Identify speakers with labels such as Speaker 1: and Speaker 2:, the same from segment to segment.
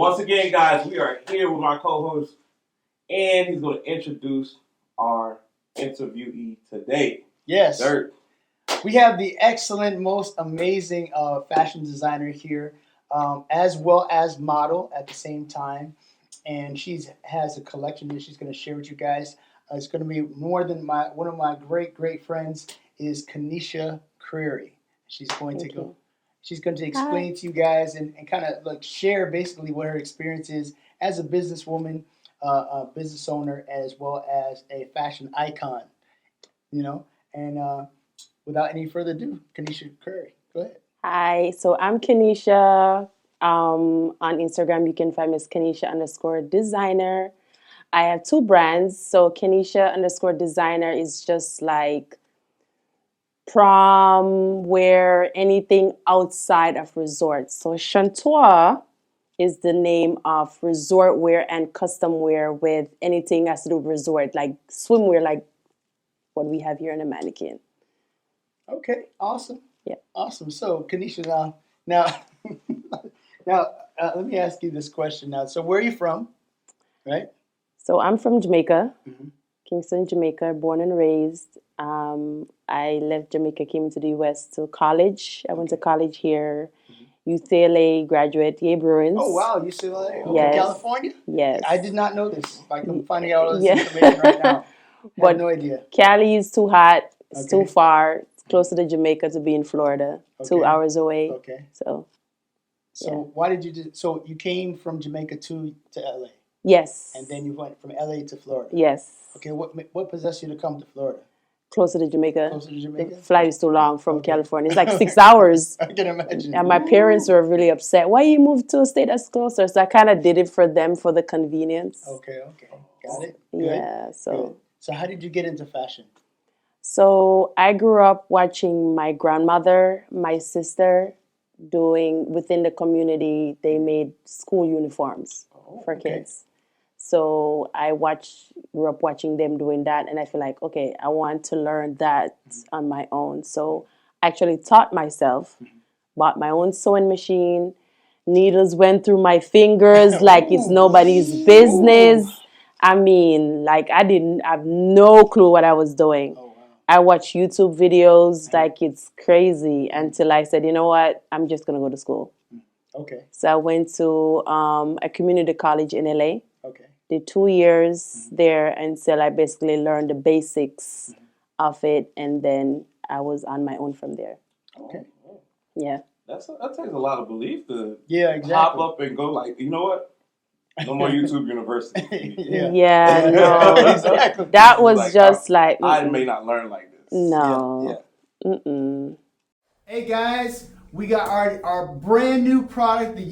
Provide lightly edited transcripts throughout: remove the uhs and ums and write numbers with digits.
Speaker 1: Once again, guys, we are here with my co-host, and he's going to introduce our interviewee today.
Speaker 2: Yes.
Speaker 1: Dirt.
Speaker 2: We have the excellent, most amazing fashion designer here, as well as model at the same time. And she has a collection that she's going to share with you guys. It's going to be more than one of my great friends is Keniesha Creary. She's going to go. She's going to explain to you guys and kind of like share basically what her experience is as a businesswoman, a business owner, as well as a fashion icon. You know, and without any further ado, Keniesha Creary, go ahead.
Speaker 3: Hi, so I'm Keniesha. On Instagram, you can find me as Keniesha_designer. I have two brands. So Keniesha_designer is just like prom wear, anything outside of resorts. So Chantois is the name of resort wear and custom wear with anything has to do with resort, like swimwear, like what we have here in a mannequin.
Speaker 2: Okay, awesome.
Speaker 3: Yeah.
Speaker 2: Awesome. So Keniesha, now let me ask you this question now. So where are you from? Right?
Speaker 3: So I'm from Jamaica,
Speaker 2: Mhm.
Speaker 3: Kingston, Jamaica, born and raised. I left Jamaica, came to the U.S. to college. I went to college here, UCLA graduate, Yale Bruins.
Speaker 2: Oh wow, UCLA, okay,
Speaker 3: Yes.
Speaker 2: California.
Speaker 3: Yes.
Speaker 2: I did not know this. I'm finding out all this
Speaker 3: Yeah.
Speaker 2: information right now. I
Speaker 3: But
Speaker 2: had no idea.
Speaker 3: Cali is too hot. It's
Speaker 2: Okay.
Speaker 3: too far. It's closer to Jamaica to be in Florida.
Speaker 2: Okay.
Speaker 3: 2 hours away.
Speaker 2: Okay.
Speaker 3: So
Speaker 2: So
Speaker 3: yeah.
Speaker 2: why did you do? So you came from Jamaica to LA,
Speaker 3: Yes.
Speaker 2: and then you went from LA to Florida.
Speaker 3: Yes.
Speaker 2: Okay. What possessed you to come to Florida?
Speaker 3: Closer to Jamaica.
Speaker 2: Closer to Jamaica?
Speaker 3: The flight is too long from
Speaker 2: Okay.
Speaker 3: California. It's like 6 hours.
Speaker 2: I can imagine.
Speaker 3: And my parents were really upset. Why you moved to a state that's closer? So I kind of did it for them for the convenience.
Speaker 2: Okay. Got it. Good.
Speaker 3: Yeah. So.
Speaker 2: Good. So how did you get into fashion?
Speaker 3: So I grew up watching my grandmother, my sister doing within the community. They made school uniforms for
Speaker 2: okay.
Speaker 3: kids. So I grew up watching them doing that, and I feel like, okay, I want to learn that on my own. So I actually taught myself, bought my own sewing machine. Needles went through my fingers like it's nobody's business. I mean, like I didn't have no clue what I was doing.
Speaker 2: Oh wow.
Speaker 3: I watch YouTube videos like it's crazy until I said, you know what, I'm just gonna go to school.
Speaker 2: Okay.
Speaker 3: So I went to a community college in LA.
Speaker 2: Okay.
Speaker 3: Did 2 years there until I basically learned the basics of it, and then I was on my own from there.
Speaker 2: Okay.
Speaker 3: Yeah.
Speaker 1: That takes a lot of belief to
Speaker 2: Yeah, exactly.
Speaker 1: pop up and go like, you know what? No more YouTube University.
Speaker 3: Yeah, no.
Speaker 2: Exactly.
Speaker 3: That was
Speaker 1: Like,
Speaker 3: just like,
Speaker 1: I may not learn like this.
Speaker 3: no.
Speaker 1: Yeah.
Speaker 3: Mm-mm.
Speaker 2: Hey guys, we got our brand new product, the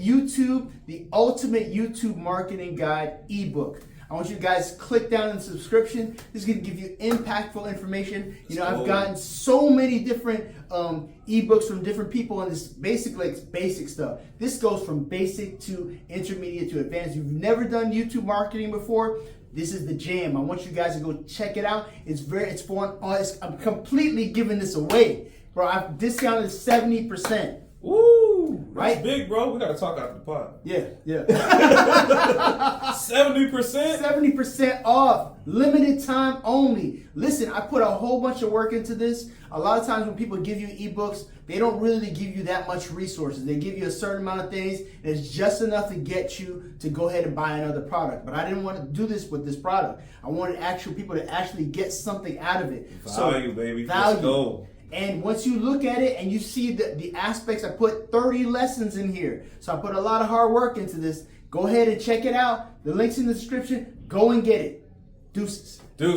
Speaker 2: ultimate YouTube marketing guide ebook. I want you guys to click down on the subscription. This is going to give you impactful information. You know, I've gotten so many different ebooks from different people, and this basically it's basic stuff. This goes from basic to intermediate to advanced. If you've never done YouTube marketing before, this is the jam. I want you guys to go check it out. It's fun. I'm completely giving this away, bro. I've discounted 70%.
Speaker 4: Woo!
Speaker 2: Right?
Speaker 4: That's big, bro. We gotta talk after the pod.
Speaker 2: Yeah.
Speaker 4: 70%?
Speaker 2: 70% off. Limited time only. Listen, I put a whole bunch of work into this. A lot of times when people give you ebooks, they don't really give you that much resources. They give you a certain amount of things, and it's just enough to get you to go ahead and buy another product. But I didn't want to do this with this product. I wanted actual people to actually get something out of it.
Speaker 4: Value, baby.
Speaker 2: Value.
Speaker 4: Let's go.
Speaker 2: And once you look at it and you see the aspects, I put 30 lessons in here. So I put a lot of hard work into this. Go ahead and check it out. The link's in the description. Go and get it. Deuces.
Speaker 1: So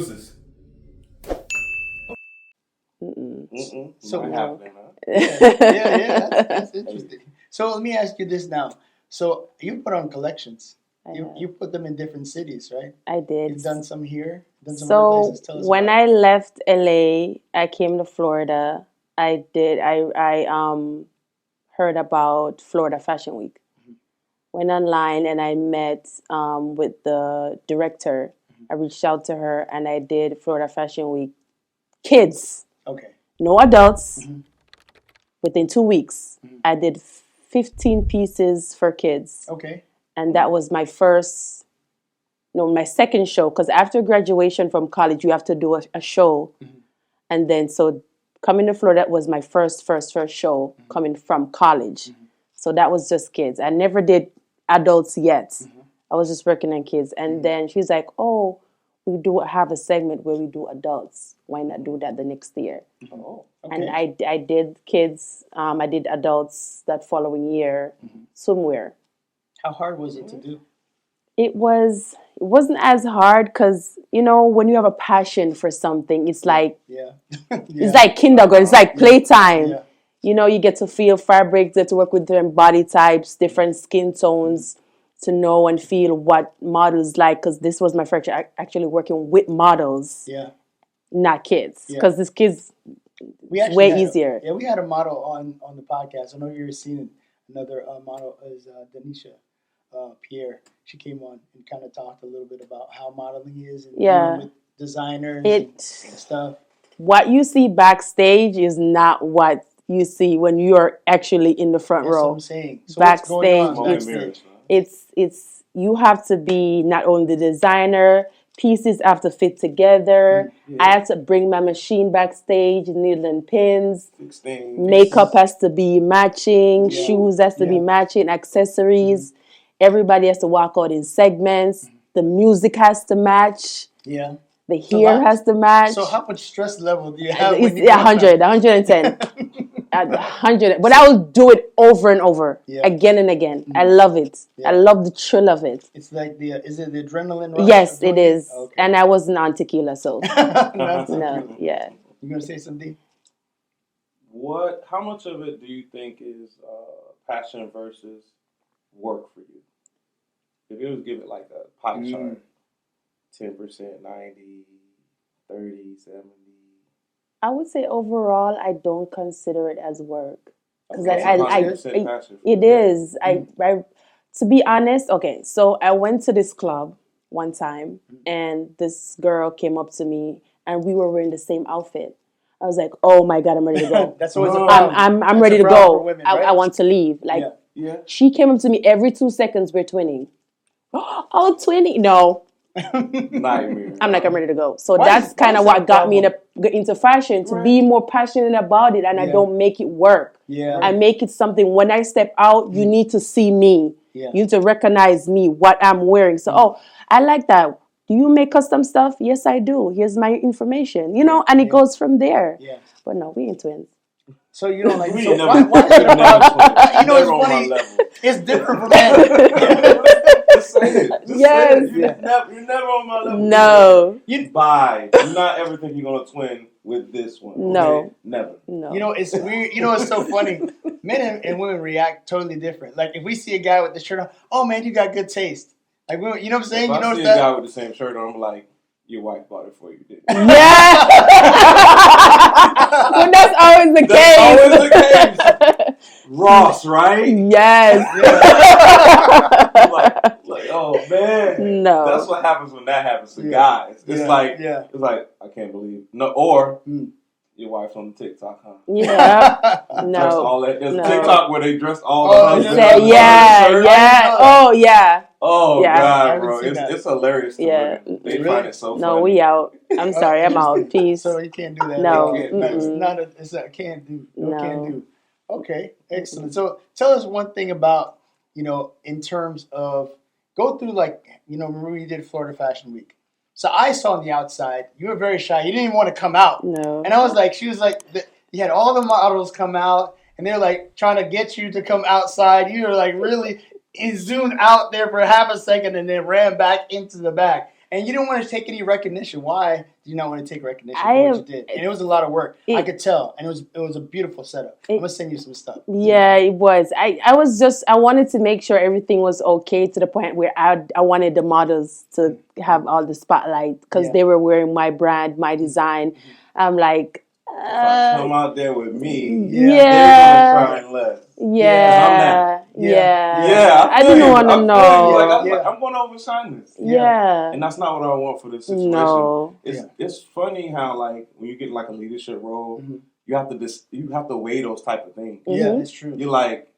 Speaker 1: what happened,
Speaker 2: Yeah, that's interesting. So let me ask you this now. So you put on collections. You put them in different cities, right?
Speaker 3: I did.
Speaker 2: You've done some here, done some
Speaker 3: So
Speaker 2: other places. Tell us
Speaker 3: when
Speaker 2: about
Speaker 3: I left LA, I came to Florida. I heard about Florida Fashion Week. Went online and I met with the director. I reached out to her and I did Florida Fashion Week. Kids,
Speaker 2: Okay.
Speaker 3: no adults. Within 2 weeks, I did 15 pieces for kids.
Speaker 2: Okay.
Speaker 3: and that was my my second show. Because after graduation from college, you have to do a show, and then so coming to Florida was my first show coming from college. So that was just kids. I never did adults yet. I was just working on kids, and then she's like, "Oh, we do have a segment where we do adults. Why not do that the next year?"
Speaker 1: Oh,
Speaker 3: And I did kids. I did adults that following year, swimwear.
Speaker 2: How hard was it to do?
Speaker 3: It wasn't as hard because when you have a passion for something, it's like
Speaker 2: Yeah.
Speaker 3: it's like kindergarten. It's like playtime.
Speaker 2: Yeah.
Speaker 3: You get to feel fabrics, get to work with different body types, different skin tones, to know and feel what models like. Because this was my first actually working with models,
Speaker 2: Yeah.
Speaker 3: not kids.
Speaker 2: Yeah.
Speaker 3: Because this kids
Speaker 2: We actually
Speaker 3: way
Speaker 2: had
Speaker 3: easier.
Speaker 2: We had a model on the podcast. I know you've seen another model is Denisha Pierre. She came on and kind of talked a little bit about how modeling is and dealing with designers and stuff.
Speaker 3: What you see backstage is not what you see when you're actually in the front
Speaker 2: That's
Speaker 3: row.
Speaker 2: what I'm saying. So
Speaker 3: Backstage,
Speaker 1: Smoke and mirrors, man.
Speaker 3: it's you have to be not only the designer, pieces have to fit together. I have to bring my machine backstage, needle and pins.
Speaker 1: 16
Speaker 3: Makeup has to be matching, shoes has to be matching, accessories. Everybody has to walk out in segments. The music has to match.
Speaker 2: Yeah.
Speaker 3: The hair has to match.
Speaker 2: So how much stress level do you have?
Speaker 3: It's 100, 110. 100. But I will do it over and over, again and again. I love it. I love the thrill of it.
Speaker 2: It's like is it the adrenaline rush?
Speaker 3: Yes, it is.
Speaker 2: Okay.
Speaker 3: And I wasn't on tequila, so
Speaker 2: No,
Speaker 3: yeah.
Speaker 2: You gonna say something?
Speaker 1: How much of it do you think is passion versus work for you? If you was give it like a pie chart, 10%, 90, 30, 70.
Speaker 3: I would say overall, I don't consider it as work. Because it is. To be honest, okay, so I went to this club one time, and this girl came up to me, and we were wearing the same outfit. I was like, "Oh my God, I'm ready to go."
Speaker 2: That's always a problem.
Speaker 3: I'm ready to go.
Speaker 2: Women, right?
Speaker 3: I want to leave. She came up to me every 2 seconds. We're twinning. Oh, twinning? No.
Speaker 1: Nightmare.
Speaker 3: I'm like, I'm ready to go. So that's kind of what got me into fashion, to be more passionate about it, and I don't make it work.
Speaker 2: Yeah.
Speaker 3: I make it something. When I step out, you need to see me.
Speaker 2: Yeah.
Speaker 3: You need to recognize me, what I'm wearing. So, I like that. Do you make custom stuff? Yes, I do. Here's my information. And it goes from there.
Speaker 2: Yeah.
Speaker 3: But no, we ain't twins.
Speaker 2: So you don't like
Speaker 1: We
Speaker 2: so
Speaker 1: never,
Speaker 2: why
Speaker 1: never
Speaker 2: it's
Speaker 1: on
Speaker 2: funny.
Speaker 1: my level.
Speaker 2: It's different from men.
Speaker 1: Just say it. Just
Speaker 3: Yes.
Speaker 1: say it. You're never on my level.
Speaker 3: No.
Speaker 1: Bye. Do not ever think you're gonna twin with this one. Okay?
Speaker 3: No.
Speaker 1: Never.
Speaker 3: No.
Speaker 2: It's weird. It's so funny. Men and women react totally different. Like if we see a guy with the shirt on, oh man, you got good taste. Like you know what I'm saying?
Speaker 1: If I see a guy with the same shirt on, I'm like, your wife bought it for you, didn't you?
Speaker 3: Yeah. Well, that's always the case.
Speaker 1: Always the case. Ross, right?
Speaker 3: Yes.
Speaker 1: like, oh man.
Speaker 3: No.
Speaker 1: That's what happens when that happens to guys. It's like I can't believe. No, or your wife's on the TikTok, huh?
Speaker 3: Yeah.
Speaker 1: Dressed all that. There's
Speaker 3: No.
Speaker 1: a TikTok where they dress all the husbands.
Speaker 3: Yeah. Oh yeah.
Speaker 1: Oh
Speaker 3: Yeah.
Speaker 1: God, bro, it's hilarious to women. They find it so funny.
Speaker 3: No, we out. I'm sorry, I'm out. Peace.
Speaker 2: So you can't do that.
Speaker 3: No.
Speaker 2: It's a can't do. Can't do. Okay, excellent. So tell us one thing about, in terms of go through remember we did Florida Fashion Week. So I saw on the outside, you were very shy. You didn't even want to come out.
Speaker 3: No.
Speaker 2: And I was like, she was like, you had all the models come out and they're like trying to get you to come outside. You were like really zoomed out there for half a second and then ran back into the back. And you didn't want to take any recognition. Why do you not want to take recognition for what you did? And it was a lot of work. I could tell. And it was a beautiful setup. I'm going to send you some stuff.
Speaker 3: Yeah, it was. I wanted to make sure everything was okay to the point where I wanted the models to have all the spotlight because they were wearing my brand, my design. I'm like,
Speaker 1: if I come out there with me,
Speaker 3: yeah,
Speaker 1: they're gonna shine less.
Speaker 3: Yeah.
Speaker 1: I
Speaker 3: didn't want to know.
Speaker 1: I'm going to overshine this.
Speaker 3: Yeah.
Speaker 1: And that's not what I want for this situation.
Speaker 3: No.
Speaker 1: It's funny how when you get a leadership role, you have to weigh those type of things.
Speaker 2: Yeah, it's true.
Speaker 1: You're like,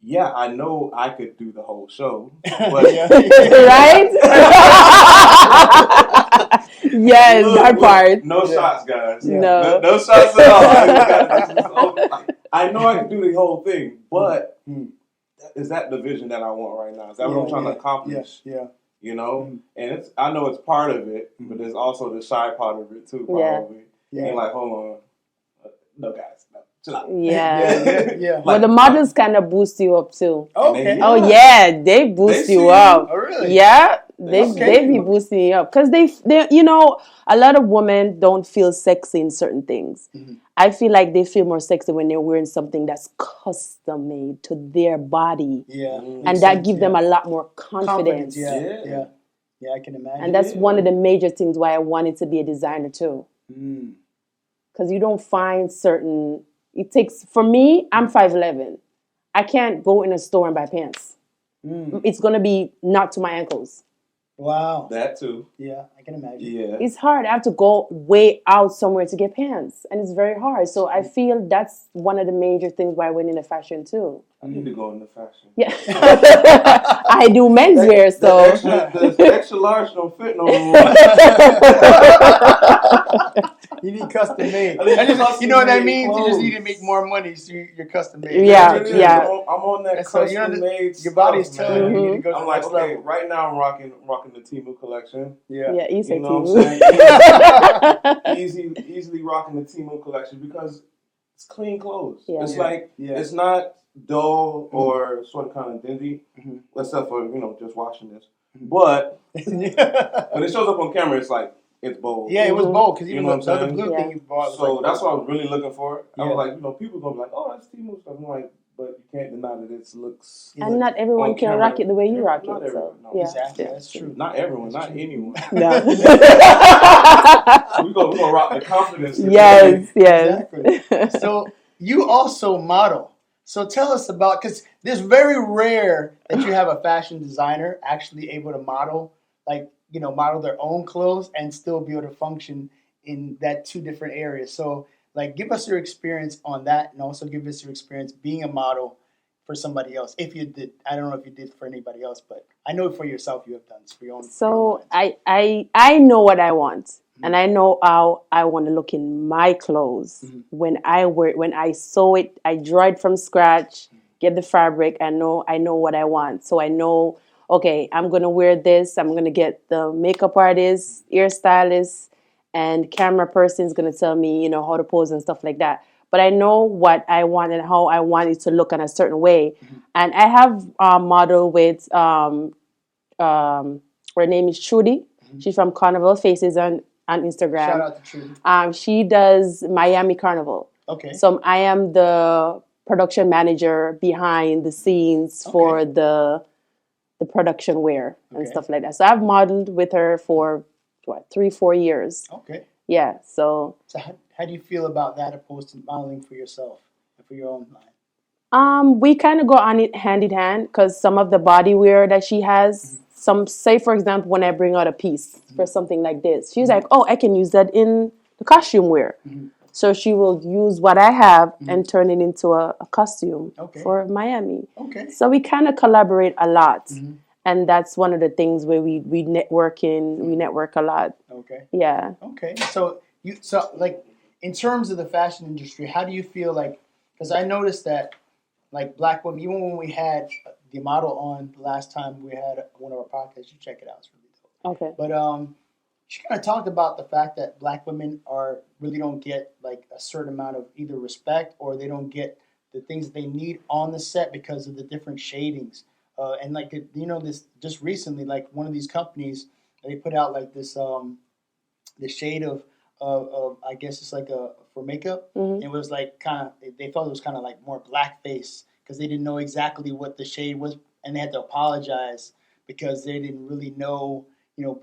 Speaker 1: yeah, I know I could do the whole show, but
Speaker 3: Right? Yes, that part.
Speaker 1: no shots, guys.
Speaker 2: Yeah.
Speaker 3: No.
Speaker 1: No shots at all. I know I can do the whole thing, but is that the vision that I want right now? Is that what I'm trying to accomplish?
Speaker 2: Yeah.
Speaker 1: You know, and I know it's part of it, but there's also the shy part of it too. Probably.
Speaker 2: Yeah.
Speaker 1: And like, hold on, no, guys, no, chill out.
Speaker 3: Yeah.
Speaker 2: Like,
Speaker 3: Well, the models kind of boost you up too.
Speaker 2: Okay.
Speaker 3: Oh yeah, they boost
Speaker 1: They
Speaker 3: you
Speaker 1: see
Speaker 3: up.
Speaker 2: Oh, really?
Speaker 3: Yeah,
Speaker 1: They
Speaker 3: they be boosting you up because they you know, a lot of women don't feel sexy in certain things. I feel like they feel more sexy when they're wearing something that's custom made to their body,
Speaker 2: Yeah.
Speaker 3: and that gives them a lot more confidence.
Speaker 2: Yeah, I can imagine.
Speaker 3: And that's one of the major things why I wanted to be a designer too. Because you don't find certain. It takes for me. I'm 5'11". I can't go in a store and buy pants. It's gonna be not to my ankles.
Speaker 2: Wow.
Speaker 1: That too.
Speaker 2: Yeah, I can imagine.
Speaker 1: Yeah.
Speaker 3: It's hard. I have to go way out somewhere to get pants, and it's very hard. So I feel that's one of the major things why I went into fashion too.
Speaker 1: I need to go into fashion.
Speaker 3: Yeah, I do menswear, so
Speaker 1: the extra large don't fit no more.
Speaker 2: You need custom made.
Speaker 1: I need custom
Speaker 2: You know what that
Speaker 1: made
Speaker 2: means? You just need to
Speaker 1: clothes.
Speaker 2: make more money, so you're custom made.
Speaker 3: Yeah,
Speaker 1: It is.
Speaker 3: yeah.
Speaker 1: I'm on that
Speaker 2: And so, you know,
Speaker 1: custom made.
Speaker 2: your body's
Speaker 1: stuff,
Speaker 2: telling
Speaker 1: man.
Speaker 2: you need to go to
Speaker 1: I'm
Speaker 2: the
Speaker 1: like,
Speaker 2: next
Speaker 1: okay,
Speaker 2: level.
Speaker 1: right now I'm rocking the Temu collection.
Speaker 3: yeah, you say
Speaker 1: You know
Speaker 3: Temu.
Speaker 1: what I'm saying? Easily rocking the Temu collection because it's clean clothes.
Speaker 3: Yeah.
Speaker 1: It's
Speaker 2: Yeah.
Speaker 1: like
Speaker 2: Yeah.
Speaker 1: it's not dull or sort of kind of dingy, except for just washing this. But when it shows up on camera, it's like it's bold.
Speaker 2: Yeah, it was bold because even
Speaker 1: You know
Speaker 2: the
Speaker 1: what I'm
Speaker 2: other
Speaker 1: saying?
Speaker 2: blue thing you bought was
Speaker 1: So
Speaker 2: like
Speaker 1: that's
Speaker 2: bold.
Speaker 1: what I was really looking for. I
Speaker 2: Yeah.
Speaker 1: was like, people gonna be like, "Oh, that's Temu stuff." I'm like, but you can't deny that it looks.
Speaker 3: And not everyone
Speaker 1: on
Speaker 3: can
Speaker 1: camera.
Speaker 3: rock it the way you rock
Speaker 1: Not
Speaker 3: it. So
Speaker 1: everyone, no.
Speaker 3: yeah,
Speaker 2: Exactly,
Speaker 3: yeah.
Speaker 2: that's true.
Speaker 1: Not everyone,
Speaker 2: That's
Speaker 1: not
Speaker 2: true.
Speaker 1: anyone.
Speaker 3: No.
Speaker 1: We're gonna rock the confidence. today.
Speaker 3: Yes.
Speaker 2: Exactly. So you also model. So tell us about, because it's very rare that you have a fashion designer actually able to model, model their own clothes and still be able to function in that two different areas. So give us your experience on that, and also give us your experience being a model for somebody else. If you did, I don't know if you did for anybody else, but I know for yourself you have done for your own.
Speaker 3: So I know what I want, and I know how I want to look in my clothes when I wear it. When I sew it, I draw it from scratch, get the fabric. I know what I want, so I know. Okay, I'm gonna wear this. I'm gonna get the makeup artist, hairstylist, and camera person is gonna tell me, how to pose and stuff like that. But I know what I want and how I want it to look in a certain way. And I have a model with her name is Trudy. She's from Carnival Faces on Instagram.
Speaker 2: Shout out to Trudy.
Speaker 3: She does Miami Carnival.
Speaker 2: Okay.
Speaker 3: So I am the production manager behind the scenes for the production wear and stuff like that. So I've modeled with her for 3-4 years.
Speaker 2: Okay.
Speaker 3: Yeah. So
Speaker 2: how do you feel about that opposed to modeling for yourself and for your own line?
Speaker 3: We kind of go on it hand in hand because some of the body wear that she has, say for example, when I bring out a piece for something like this, she's like, "Oh, I can use that in the costume wear." So she will use what I have and turn it into a costume for Miami.
Speaker 2: Okay.
Speaker 3: So we kind of collaborate a lot, and that's one of the things where we network a lot.
Speaker 2: Okay.
Speaker 3: Yeah.
Speaker 2: Okay. So in terms of the fashion industry, how do you feel because I noticed that Black women, even when we had the model on the last time we had one of our podcasts, you check it out, it's really dope.
Speaker 3: Okay.
Speaker 2: But she kind of talked about the fact that Black women really don't get a certain amount of either respect, or they don't get the things that they need on the set because of the different shadings. And this just recently, one of these companies, they put out this the shade of I guess it's for makeup. It was they thought it was kind of more blackface because they didn't know exactly what the shade was, and they had to apologize because they didn't really know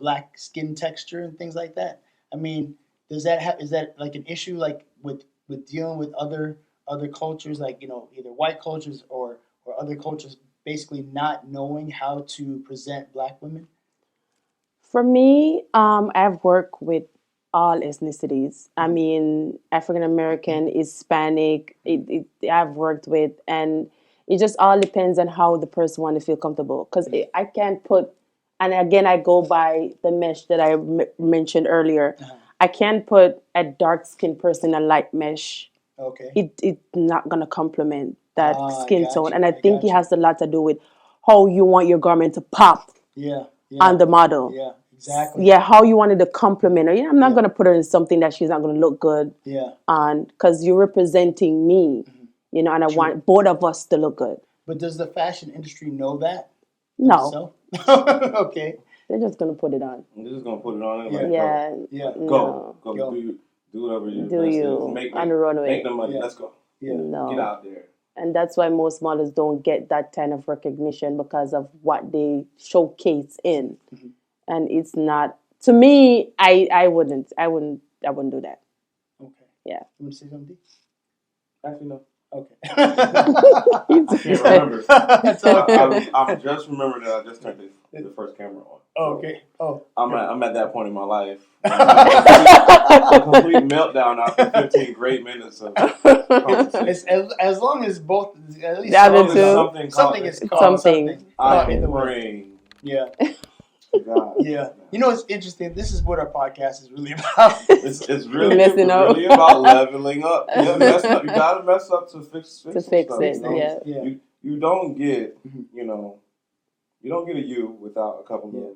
Speaker 2: black skin texture and things like that. I mean, is that an issue with dealing with other cultures, either white cultures or other cultures basically not knowing how to present Black women?
Speaker 3: For me, I've worked with all ethnicities. I mean, African American, Hispanic. I've worked with, and It just all depends on how the person want to feel comfortable. Because I can't put, and again, I go by the mesh that I mentioned earlier. I can't put a dark skinned person in a light mesh.
Speaker 2: Okay.
Speaker 3: It's not gonna complement that skin
Speaker 2: got
Speaker 3: tone,
Speaker 2: you,
Speaker 3: and I
Speaker 2: I
Speaker 3: think
Speaker 2: got
Speaker 3: it
Speaker 2: you.
Speaker 3: has a lot to do with how you want your garment to pop
Speaker 2: Yeah.
Speaker 3: on the model.
Speaker 2: Yeah. Exactly.
Speaker 3: Yeah, how you wanted to compliment her. I'm not
Speaker 2: Yeah.
Speaker 3: gonna put her in something that she's not gonna look good
Speaker 2: Yeah.
Speaker 3: on, because you're representing me, and I want both of us to look good.
Speaker 2: But does the fashion industry know that?
Speaker 3: No,
Speaker 2: Okay.
Speaker 3: they're just gonna put it on.
Speaker 1: I'm just gonna put it on and
Speaker 2: Yeah.
Speaker 1: like,
Speaker 3: Yeah,
Speaker 2: Yeah.
Speaker 1: go,
Speaker 3: no.
Speaker 2: Go.
Speaker 1: do whatever your
Speaker 3: Do
Speaker 1: best
Speaker 3: you
Speaker 1: is. Make
Speaker 3: on the runway?
Speaker 1: make the money.
Speaker 2: Yeah.
Speaker 1: Let's go.
Speaker 2: Yeah.
Speaker 3: No.
Speaker 1: Get out there.
Speaker 3: And that's why most models don't get that kind of recognition because of what they showcase in. And it's not, to me, I wouldn't do that.
Speaker 2: Okay.
Speaker 3: Yeah.
Speaker 2: You want to say something?
Speaker 1: Actually, no.
Speaker 2: Okay.
Speaker 1: I can't remember.
Speaker 2: That's okay.
Speaker 1: I'm just remembering that I just turned the first camera on.
Speaker 2: Oh, okay. Oh.
Speaker 1: I'm at that point in my life. A complete meltdown after 15 great minutes of conversation.
Speaker 2: As long as both, at least
Speaker 3: Yeah,
Speaker 2: something is called
Speaker 3: something.
Speaker 1: I
Speaker 2: in the
Speaker 1: am
Speaker 2: way.
Speaker 1: praying.
Speaker 2: Yeah.
Speaker 1: God.
Speaker 2: Yeah. You know, it's interesting. This is what our podcast is really about.
Speaker 1: It's really
Speaker 3: Messing up.
Speaker 1: really about leveling up. You gotta mess up to fix
Speaker 3: To
Speaker 1: some
Speaker 3: fix
Speaker 1: stuff,
Speaker 3: it,
Speaker 1: you know?
Speaker 3: yeah.
Speaker 2: Yeah.
Speaker 1: You don't get you don't get a you without a couple of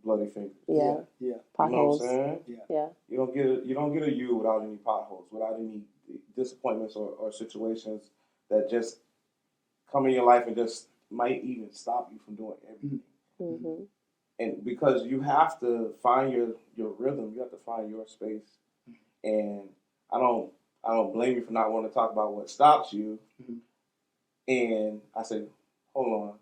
Speaker 1: bloody fingers.
Speaker 3: Yeah.
Speaker 2: Yeah.
Speaker 1: You know
Speaker 3: Potholes.
Speaker 1: what I'm saying?
Speaker 3: Yeah.
Speaker 1: You don't get a you without any potholes, without any disappointments or situations that just come in your life and just might even stop you from doing everything.
Speaker 3: Mm-hmm.
Speaker 1: And because you have to find your rhythm, you have to find your space. And I don't blame you for not wanting to talk about what stops you. And I say, hold on,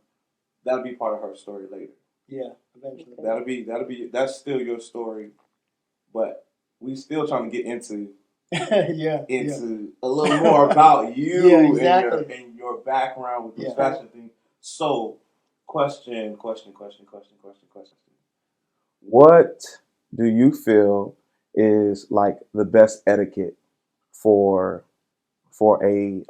Speaker 1: that'll be part of her story later.
Speaker 2: Yeah, eventually.
Speaker 1: That's still your story, but we still trying to get into a little more about you and your background with this fashion thing. So, question. What do you feel is like the best etiquette for a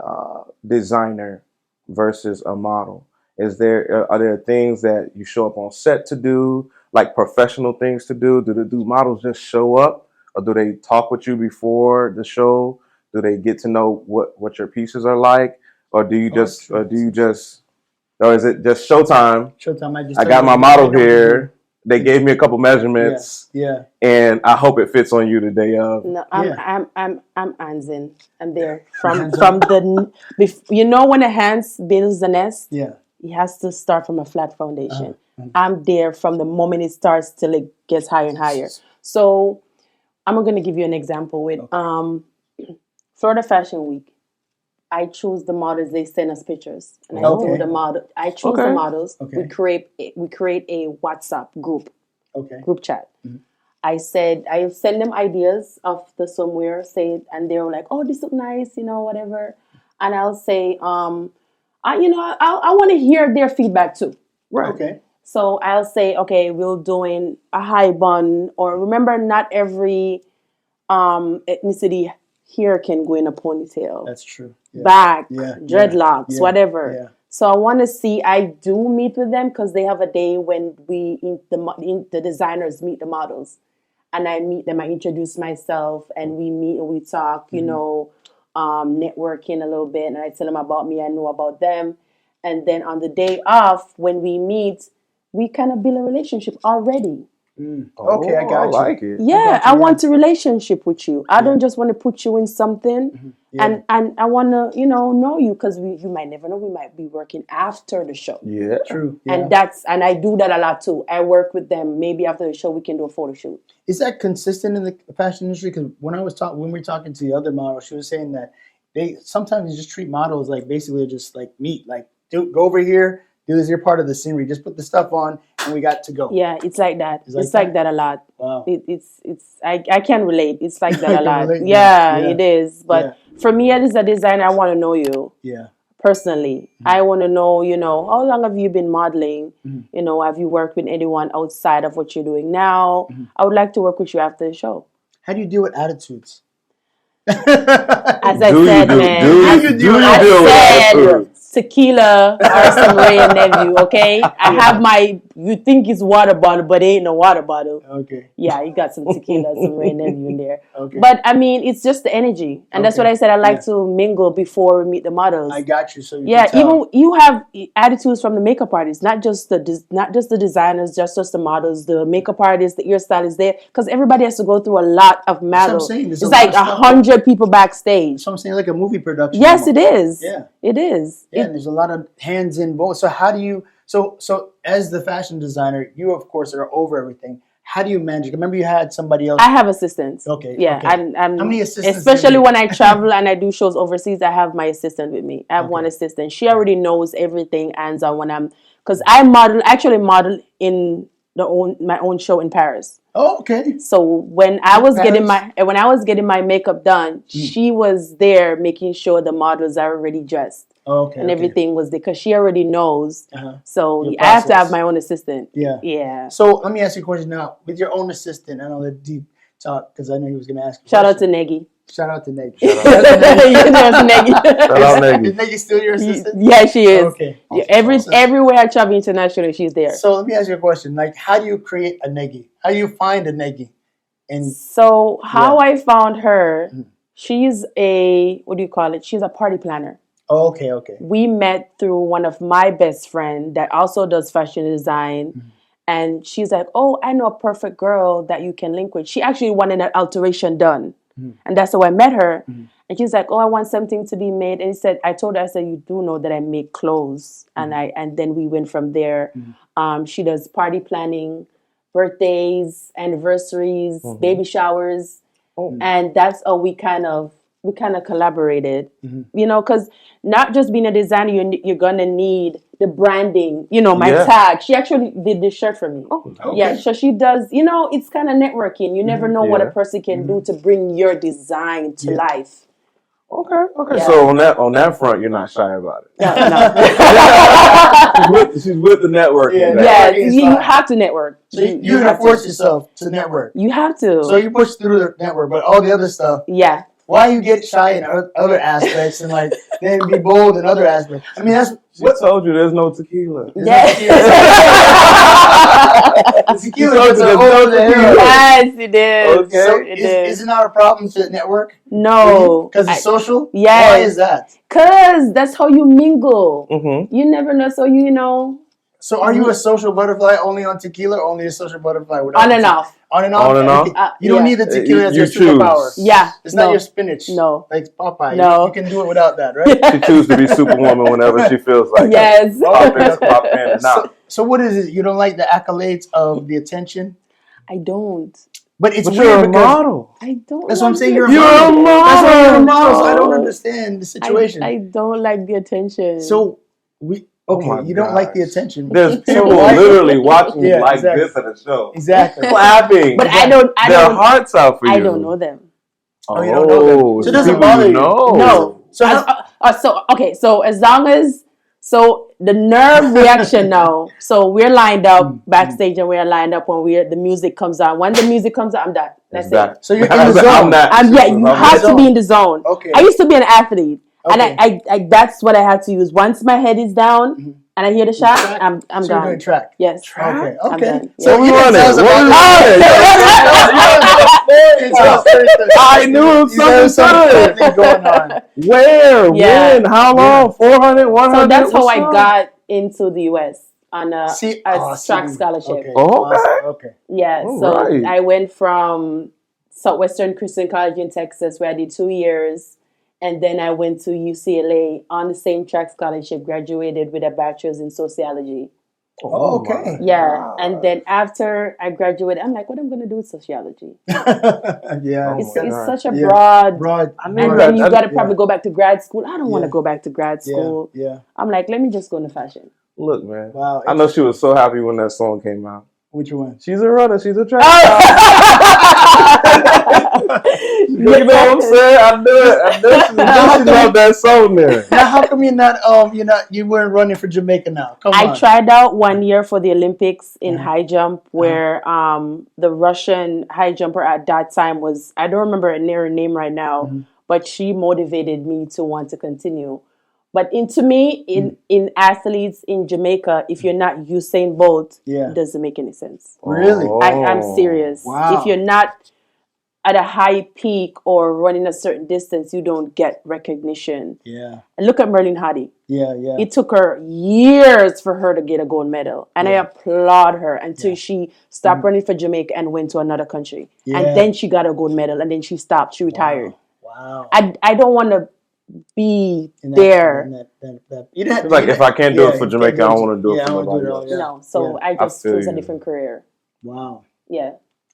Speaker 1: designer versus a model? Are there things that you show up on set to do, like professional things to do? Do models just show up, or do they talk with you before the show? Do they get to know what your pieces are like, or or is it just showtime?
Speaker 2: Showtime.
Speaker 1: I got my model here. They gave me a couple measurements.
Speaker 2: Yeah.
Speaker 1: And I hope it fits on you the day of.
Speaker 3: No, I'm Anzin. I'm there from the when a hands builds the nest.
Speaker 2: Yeah.
Speaker 3: It has to start from a flat foundation. I'm there from the moment it starts till it gets higher and higher. So I'm going to give you an example with Florida Fashion Week. I choose the models. They send us pictures, and I do the model. I choose the models.
Speaker 2: Okay.
Speaker 3: We create a WhatsApp group chat. I said I send them ideas of the somewhere, and they're like, "Oh, this look nice," whatever. And I'll say, I want to hear their feedback too.
Speaker 1: Right.
Speaker 2: Okay.
Speaker 3: So I'll say, okay, we're doing a high bun, or remember, not every ethnicity hair can go in a ponytail.
Speaker 2: That's true. Yeah.
Speaker 3: Back, dreadlocks, whatever.
Speaker 2: Yeah.
Speaker 3: So I want to see. I do meet with them because they have a day when the designers meet the models, and I meet them. I introduce myself, and we meet and we talk. Networking a little bit, and I tell them about me. I know about them, and then on the day off when we meet, we kind of build a relationship already.
Speaker 2: Okay, I got you.
Speaker 1: I like it.
Speaker 3: Yeah, I want a relationship with you. I don't just want to put you in something, and I want to know you, because you might never know. We might be working after the show.
Speaker 1: Yeah,
Speaker 2: true. Yeah.
Speaker 3: And I do that a lot too. I work with them. Maybe after the show we can do a photo shoot.
Speaker 2: Is that consistent in the fashion industry? Because when we were talking to the other model, she was saying that they sometimes just treat models like basically just like meat. Like, go over here, do this. You're part of the scenery. Just put the stuff on, and we got to go.
Speaker 3: Yeah, it's like that. It's like that a lot.
Speaker 2: Wow.
Speaker 3: I can relate. It's like that a lot.
Speaker 2: Relate,
Speaker 3: yeah, it is. But for me as a designer, I want to know you.
Speaker 2: Yeah.
Speaker 3: Personally, I want to know, how long have you been modeling? Have you worked with anyone outside of what you're doing now? I would like to work with you after the show.
Speaker 2: How do you deal with attitudes?
Speaker 3: As I said, man. tequila or some Ray and Nephew, okay? I have my, you think it's water bottle, but it ain't no water bottle.
Speaker 2: Okay.
Speaker 3: Yeah, you got some tequila, some Ray and Nephew in there.
Speaker 2: Okay.
Speaker 3: But I mean, it's just the energy. And that's what I said. I like to mingle before we meet the models.
Speaker 2: I got you. So you
Speaker 3: Yeah,
Speaker 2: can tell.
Speaker 3: even you have attitudes from the makeup artists, not just the designers, just the models, the makeup artists, the hairstylists there, because everybody has to go through a lot of models.
Speaker 2: It's
Speaker 3: like 100 people backstage.
Speaker 2: So I'm saying, like a movie production.
Speaker 3: Yes,
Speaker 2: almost.
Speaker 3: it is.
Speaker 2: Yeah,
Speaker 3: it is.
Speaker 2: Yeah, and there's a lot of hands in both. So how do you? So as the fashion designer, you of course are over everything. How do you manage it? Remember, you had somebody else.
Speaker 3: I have assistants.
Speaker 2: Okay.
Speaker 3: Yeah.
Speaker 2: Okay.
Speaker 3: I'm,
Speaker 2: How many assistants?
Speaker 3: Especially when I travel and I do shows overseas, I have my assistant with me. I have one assistant. She already knows everything, hands on when I'm, because I actually model in my own show in Paris.
Speaker 2: Oh, okay.
Speaker 3: So when I was getting my makeup done, she was there making sure the models are already dressed.
Speaker 2: Okay.
Speaker 3: And everything was there because she already knows. So
Speaker 2: Your
Speaker 3: I have to
Speaker 2: process.
Speaker 3: have my own assistant.
Speaker 2: Yeah.
Speaker 3: Yeah.
Speaker 2: So let me ask you a question now. With your own assistant, I know that deep talk because I know he was going to ask.
Speaker 3: Shout out to Negi.
Speaker 2: Shout out to Negi.
Speaker 3: You know it's Negi.
Speaker 4: Shout out Negi.
Speaker 2: Is Negi still your assistant?
Speaker 3: Yeah, she is.
Speaker 2: Okay.
Speaker 3: Yeah, everywhere I travel internationally, she's there.
Speaker 2: So let me ask you a question. Like, how do you create a Negi? How do you find a Negi? And
Speaker 3: so how I found her, she's what do you call it? She's a party planner.
Speaker 2: Oh, okay, okay.
Speaker 3: We met through one of my best friend that also does fashion design. And she's like, oh, I know a perfect girl that you can link with. She actually wanted an alteration done. And that's how I met her. And she's like, oh, I want something to be made. And I told her, you do know that I make clothes. And then we went from there. She does party planning, birthdays, anniversaries, baby showers. And that's how we kind of collaborated, you know, because not just being a designer, you're gonna need the branding, you know, my tag. She actually did this shirt for me. Yeah, so she does, you know, it's kind of networking. You never know what a person can do to bring your design to life.
Speaker 4: Okay.
Speaker 3: Yeah.
Speaker 4: So on that front, you're not shy about it.
Speaker 3: No.
Speaker 4: She's with the networking.
Speaker 3: Yeah, you have to network.
Speaker 2: So you have to force yourself to network.
Speaker 3: You have to.
Speaker 2: So you push through the network, but all the other stuff.
Speaker 3: Yeah.
Speaker 2: Why you get shy in other aspects and like then be bold in other aspects? I mean, that's
Speaker 4: She told you there's no tequila.
Speaker 3: Yes.
Speaker 2: The tequila gets over the hill.
Speaker 3: Yes, it is.
Speaker 4: Okay.
Speaker 2: So
Speaker 3: It is.
Speaker 2: is it not a problem to network?
Speaker 3: No.
Speaker 2: Because it's social?
Speaker 3: Yes.
Speaker 2: Why is that?
Speaker 3: Because that's how you mingle.
Speaker 4: Mm-hmm.
Speaker 3: You never know. So, you know.
Speaker 2: So are you a social butterfly only on tequila or only a social butterfly without
Speaker 3: On and off.
Speaker 2: On and off?
Speaker 4: On and off?
Speaker 2: You don't need the tequila as your superpower.
Speaker 3: Yeah.
Speaker 2: It's not your spinach.
Speaker 3: No.
Speaker 2: Like Popeye.
Speaker 3: No.
Speaker 2: You can do it without that, right?
Speaker 4: She chooses to be superwoman whenever she feels like
Speaker 3: Yes.
Speaker 4: it. Pop in and out.
Speaker 2: So what is it? You don't like the accolades of the attention?
Speaker 3: I don't.
Speaker 2: But it's
Speaker 4: But
Speaker 2: weird
Speaker 4: you're a
Speaker 2: because
Speaker 4: model.
Speaker 3: I don't.
Speaker 2: that's what I'm
Speaker 3: like
Speaker 2: saying.
Speaker 3: it.
Speaker 2: You're a
Speaker 4: model.
Speaker 2: That's why you're a model. So I don't
Speaker 3: Oh.
Speaker 2: understand the situation.
Speaker 3: I don't like the attention.
Speaker 2: So
Speaker 4: my
Speaker 2: you don't like the
Speaker 4: gosh.
Speaker 2: attention.
Speaker 4: There's
Speaker 2: So
Speaker 4: people
Speaker 2: why-
Speaker 4: literally watching
Speaker 2: Yeah,
Speaker 4: you like
Speaker 2: exactly.
Speaker 4: this at a show.
Speaker 2: Exactly.
Speaker 4: Clapping.
Speaker 3: But
Speaker 4: Their hearts out for you.
Speaker 3: I don't know them.
Speaker 2: Oh, you don't know them. So it doesn't
Speaker 4: people
Speaker 2: bother you.
Speaker 3: No.
Speaker 2: So
Speaker 3: So as long as the nerve reaction now. So we're lined up backstage and we're lined up when the music comes on. When the music comes on, I'm done. That's it.
Speaker 2: So you're in the zone.
Speaker 3: You have to be in the zone.
Speaker 2: Okay.
Speaker 3: I used to be an athlete,
Speaker 2: Okay.
Speaker 3: and I that's what I had to use. Once my head is down and I hear the shot,
Speaker 2: Track.
Speaker 3: I'm
Speaker 2: So you're
Speaker 3: gone.
Speaker 2: doing track.
Speaker 3: Yes.
Speaker 2: Okay.
Speaker 3: I'm
Speaker 2: Okay.
Speaker 3: done.
Speaker 2: So
Speaker 3: Yeah.
Speaker 2: you
Speaker 4: What
Speaker 2: can tell us
Speaker 4: we
Speaker 2: about
Speaker 4: I knew it was something
Speaker 2: going on.
Speaker 4: Where?
Speaker 3: Yeah.
Speaker 4: When? How long? 400? 100?
Speaker 3: So that's how
Speaker 4: What's
Speaker 3: I
Speaker 4: up?
Speaker 3: got into the US on a track
Speaker 2: see.
Speaker 3: scholarship.
Speaker 2: Okay.
Speaker 4: Oh,
Speaker 2: Awesome. Okay.
Speaker 3: Yeah,
Speaker 4: All
Speaker 3: so
Speaker 4: right.
Speaker 3: I went from Southwestern Christian College in Texas where I did 2 years. And then I went to UCLA on the same track scholarship, graduated with a bachelor's in sociology.
Speaker 2: Oh, okay.
Speaker 3: Yeah.
Speaker 4: Wow.
Speaker 3: And then after I graduated, I'm like, what am I going to do with sociology?
Speaker 2: Yeah.
Speaker 3: It's
Speaker 4: God.
Speaker 3: such a
Speaker 2: Yeah.
Speaker 3: broad.
Speaker 4: I
Speaker 3: And
Speaker 4: knew
Speaker 3: then you
Speaker 4: that.
Speaker 3: got to probably go back to grad school. I don't want to
Speaker 2: Yeah.
Speaker 3: go back to grad school.
Speaker 2: Yeah.
Speaker 3: I'm like, let me just go into fashion.
Speaker 4: Look, man.
Speaker 2: Wow.
Speaker 4: I know she was so happy when that song came out.
Speaker 2: Which one?
Speaker 4: She's a runner. She's a track
Speaker 3: Oh!
Speaker 4: You know what I'm saying? I knew she loved that song there.
Speaker 2: Now, how come you weren't running for Jamaica now? Come on.
Speaker 3: I tried out 1 year for the Olympics in high jump, where the Russian high jumper at that time I don't remember her name right now, but she motivated me to want to continue. But to me, in athletes in Jamaica, if you're not Usain Bolt, it doesn't make any sense.
Speaker 2: Really?
Speaker 3: I'm serious.
Speaker 2: Wow.
Speaker 3: If you're not at a high peak or running a certain distance, you don't get recognition.
Speaker 2: Yeah.
Speaker 3: And look at Merlin Hardy.
Speaker 2: Yeah.
Speaker 3: It took her years for her to get a gold medal. And I applaud her until she stopped running for Jamaica and went to another country.
Speaker 2: Yeah.
Speaker 3: And then she got a gold medal and then she stopped. She retired.
Speaker 2: Wow.
Speaker 3: I don't want to be there.
Speaker 4: It's like if I can't do it for Jamaica, I don't want to do it for nobody else.
Speaker 3: No, so I just chose a different career.
Speaker 2: Wow.
Speaker 3: Yeah.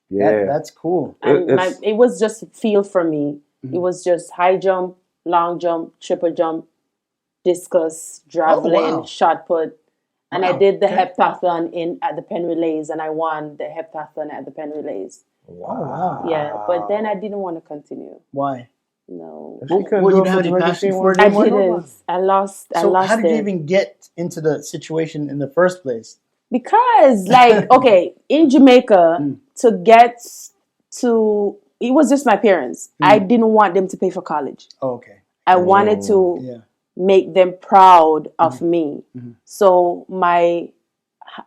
Speaker 2: That's cool.
Speaker 3: It was just feel for me. It was just high jump, long jump, triple jump, discus, javelin, shot put. And I did the heptathlon at the Penn Relays, and I won the heptathlon at the Penn Relays.
Speaker 2: Wow.
Speaker 3: Yeah, but then I didn't want to continue.
Speaker 2: Why?
Speaker 3: No.
Speaker 2: You didn't have any passion for it
Speaker 3: I
Speaker 2: anymore?
Speaker 3: didn't. I lost
Speaker 2: So
Speaker 3: it.
Speaker 2: how did you even get into the situation in the first place?
Speaker 3: Because, like, okay, in Jamaica, to get to, it was just my parents. I didn't want them to pay for college.
Speaker 2: Oh, okay.
Speaker 3: I wanted to make them proud of me. So my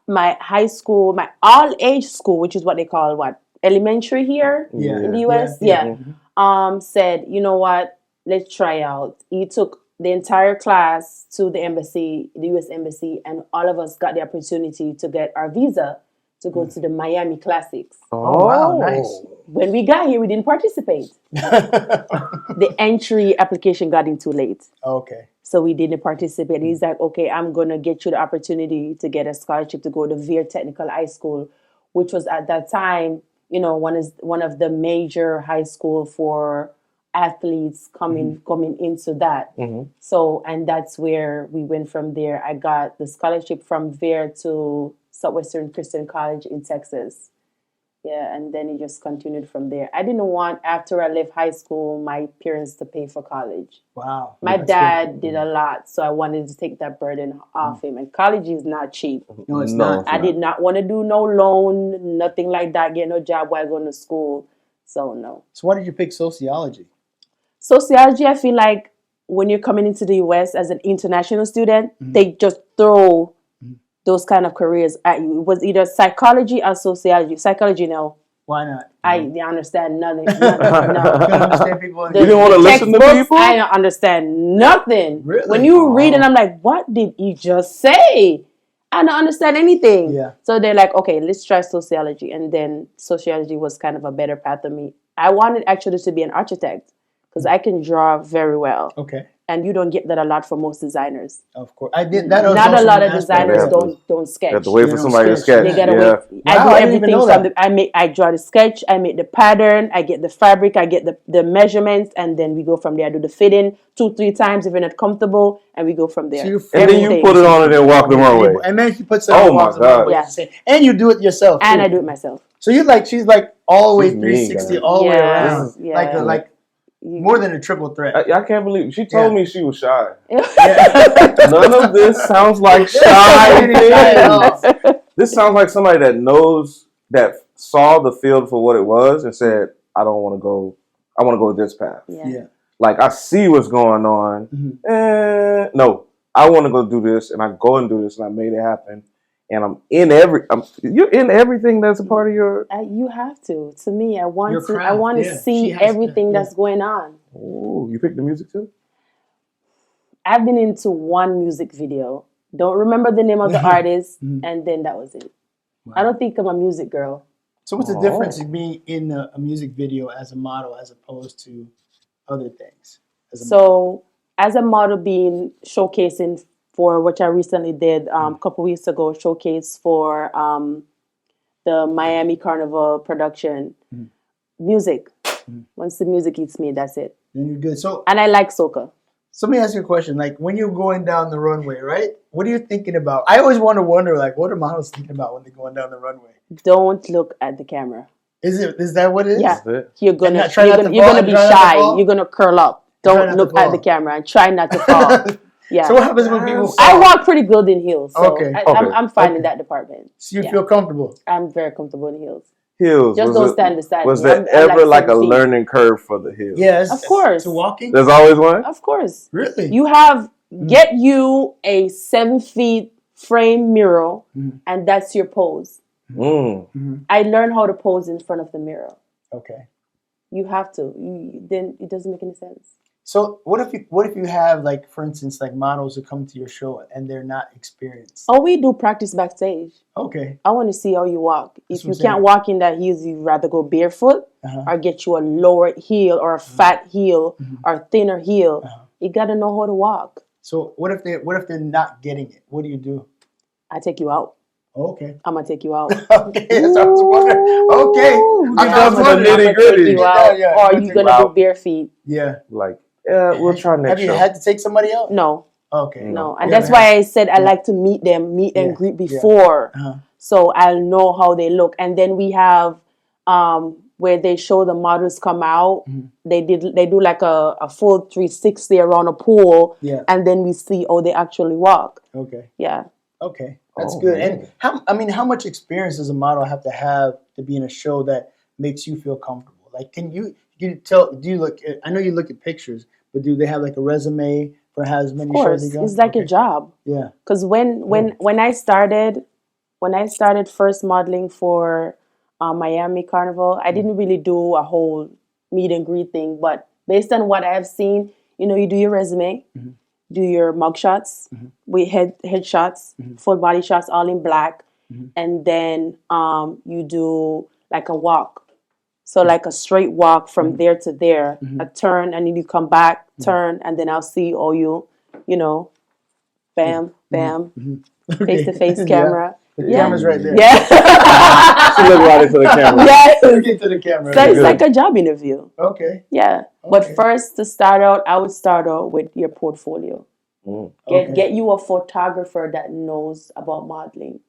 Speaker 3: high school, my all age school, which is what they call elementary here in the US, said, you know what, let's try out. He took the entire class to the embassy, the US embassy, and all of us got the opportunity to get our visa to go to the Miami Classics.
Speaker 2: Oh, wow, nice.
Speaker 3: When we got here, we didn't participate. The entry application got in too late.
Speaker 2: Okay.
Speaker 3: So we didn't participate. He's like, okay, I'm going to get you the opportunity to get a scholarship to go to Veer Technical High School, which was at that time, one of the major high school for athletes coming into that. So, and that's where we went from there. I got the scholarship from Veer to Southwestern Christian College in Texas. Yeah, and then it just continued from there. I didn't want, after I left high school, my parents to pay for college.
Speaker 2: Wow.
Speaker 3: My dad did a lot, so I wanted to take that burden off him. And college is not cheap.
Speaker 2: No, it's not.
Speaker 3: I did not want to do no loan, nothing like that, get no job while going to school. So, no.
Speaker 2: So why did you pick sociology?
Speaker 3: Sociology, I feel like when you're coming into the US as an international student, they just throw those kind of careers at you. It was either psychology or sociology. Psychology, no.
Speaker 2: Why not?
Speaker 3: I understand nothing. No.
Speaker 2: You don't understand people.
Speaker 4: You didn't want to listen to people?
Speaker 3: I don't understand nothing.
Speaker 2: Really?
Speaker 3: When you read it, I'm like, what did you just say? I don't understand anything.
Speaker 2: Yeah.
Speaker 3: So they're like, okay, let's try sociology. And then sociology was kind of a better path for me. I wanted actually to be an architect because I can draw very well.
Speaker 2: Okay.
Speaker 3: And you don't get that a lot from most designers.
Speaker 2: Of course, I did that.
Speaker 3: Not a lot of designers don't sketch.
Speaker 4: You have to wait for somebody to sketch.
Speaker 3: They gotta wait. I do everything from I draw the sketch, I make the pattern, I get the fabric, I get the measurements, and then we go from there. I do the fitting 2-3 times if you're not comfortable, and we go from there.
Speaker 4: And then you put it on and then walk the runway.
Speaker 2: And then she puts it on and walks the runway.
Speaker 3: Yeah.
Speaker 2: And you do it yourself.
Speaker 3: And I do it myself.
Speaker 2: So she's like all the way 360, all the way around.
Speaker 3: Yeah.
Speaker 2: Like more than a triple threat.
Speaker 4: I can't believe she told me she was shy. None of this sounds like shy things. This sounds like somebody that saw the field for what it was and said, I want to go this path.
Speaker 2: Yeah.
Speaker 4: Like I see what's going on. No, I want to go do this, and I go and do this, and I made it happen. And you're in everything that's a part of your.
Speaker 3: You have to. To me, I want to see everything that's going on.
Speaker 4: Oh, you picked the music too?
Speaker 3: I've been into one music video. Don't remember the name of the artist, and then that was it. Wow. I don't think I'm a music girl.
Speaker 2: So what's the difference in being in a music video as a model as opposed to other things?
Speaker 3: As a model, being showcasing for which I recently did a couple weeks ago, showcase for the Miami Carnival production. Music. Once the music eats me, that's it.
Speaker 2: Then you're good.
Speaker 3: And I like soca.
Speaker 2: So let me ask you a question. Like when you're going down the runway, right? What are you thinking about? I always want to wonder, like, what are models thinking about when they're going down the runway?
Speaker 3: Don't look at the camera.
Speaker 2: Is that what it is?
Speaker 3: Yeah. You're gonna be
Speaker 2: shy.
Speaker 3: shy. You're gonna curl up. Don't look at the camera and try not to fall. Yeah.
Speaker 2: So what happens when people fall?
Speaker 3: I walk pretty good in heels. So
Speaker 2: okay.
Speaker 3: I'm fine in that department.
Speaker 2: So you feel comfortable?
Speaker 3: I'm very comfortable in heels.
Speaker 4: Heels.
Speaker 3: Just don't stand beside me.
Speaker 4: Was there ever like a learning curve for the heels?
Speaker 2: Yes.
Speaker 3: Of course.
Speaker 2: To walking?
Speaker 4: There's always one?
Speaker 3: Of course.
Speaker 2: Really?
Speaker 3: You have Get you a 7 feet frame mirror, and that's your pose. I learned how to pose in front of the mirror.
Speaker 2: Okay.
Speaker 3: You have to. Then it doesn't make any sense.
Speaker 2: So what if you have, like, for instance, like models who come to your show and they're not experienced?
Speaker 3: Oh, we do practice backstage.
Speaker 2: Okay.
Speaker 3: I want to see how you walk.
Speaker 2: That's
Speaker 3: If
Speaker 2: what
Speaker 3: you
Speaker 2: I'm
Speaker 3: can't walk in that heels, you'd rather go barefoot or get you a lower heel or a fat heel or thinner heel. You got to know how to walk.
Speaker 2: So what if they're not getting it? What do you do?
Speaker 3: I take you out.
Speaker 2: Okay.
Speaker 3: I'm gonna take you out.
Speaker 2: Okay. That's what I was wondering. Okay.
Speaker 4: I'm gonna take
Speaker 3: you out.
Speaker 2: Yeah.
Speaker 3: Or are you gonna do bare feet?
Speaker 2: Yeah.
Speaker 4: Like, we'll try next
Speaker 2: Have you
Speaker 4: show.
Speaker 2: had to take somebody out?
Speaker 3: No.
Speaker 2: Okay.
Speaker 3: No. And that's why I said I like to meet and greet before. So I'll know how they look. And then we have where they show the models come out. They do like a full 360 around a pool.
Speaker 2: Yeah.
Speaker 3: And then we see how they actually walk.
Speaker 2: Okay.
Speaker 3: Yeah.
Speaker 2: Okay. That's good.
Speaker 4: Man.
Speaker 2: And how much experience does a model have to be in a show that makes you feel comfortable? Like, can you tell? Do you look? I know you look at pictures, but do they have like a resume for how many shows they go?
Speaker 3: It's like a job.
Speaker 2: Yeah.
Speaker 3: Because when I started first modeling for Miami Carnival, I didn't really do a whole meet and greet thing. But based on what I've seen, you do your resume. Do your mug shots, head shots, full body shots, all in black, and then you do like a walk, so like a straight walk from there to there, a turn, and then you come back, turn, and then I'll see all you, bam, bam, face to face camera.
Speaker 2: The camera's right there.
Speaker 3: Yeah.
Speaker 4: She look right into the camera.
Speaker 3: Yes.
Speaker 2: Look into the camera.
Speaker 3: So it's like a job interview.
Speaker 2: Okay.
Speaker 3: Yeah. But first, to start out, I would start out with your portfolio. Get you a photographer that knows about modeling.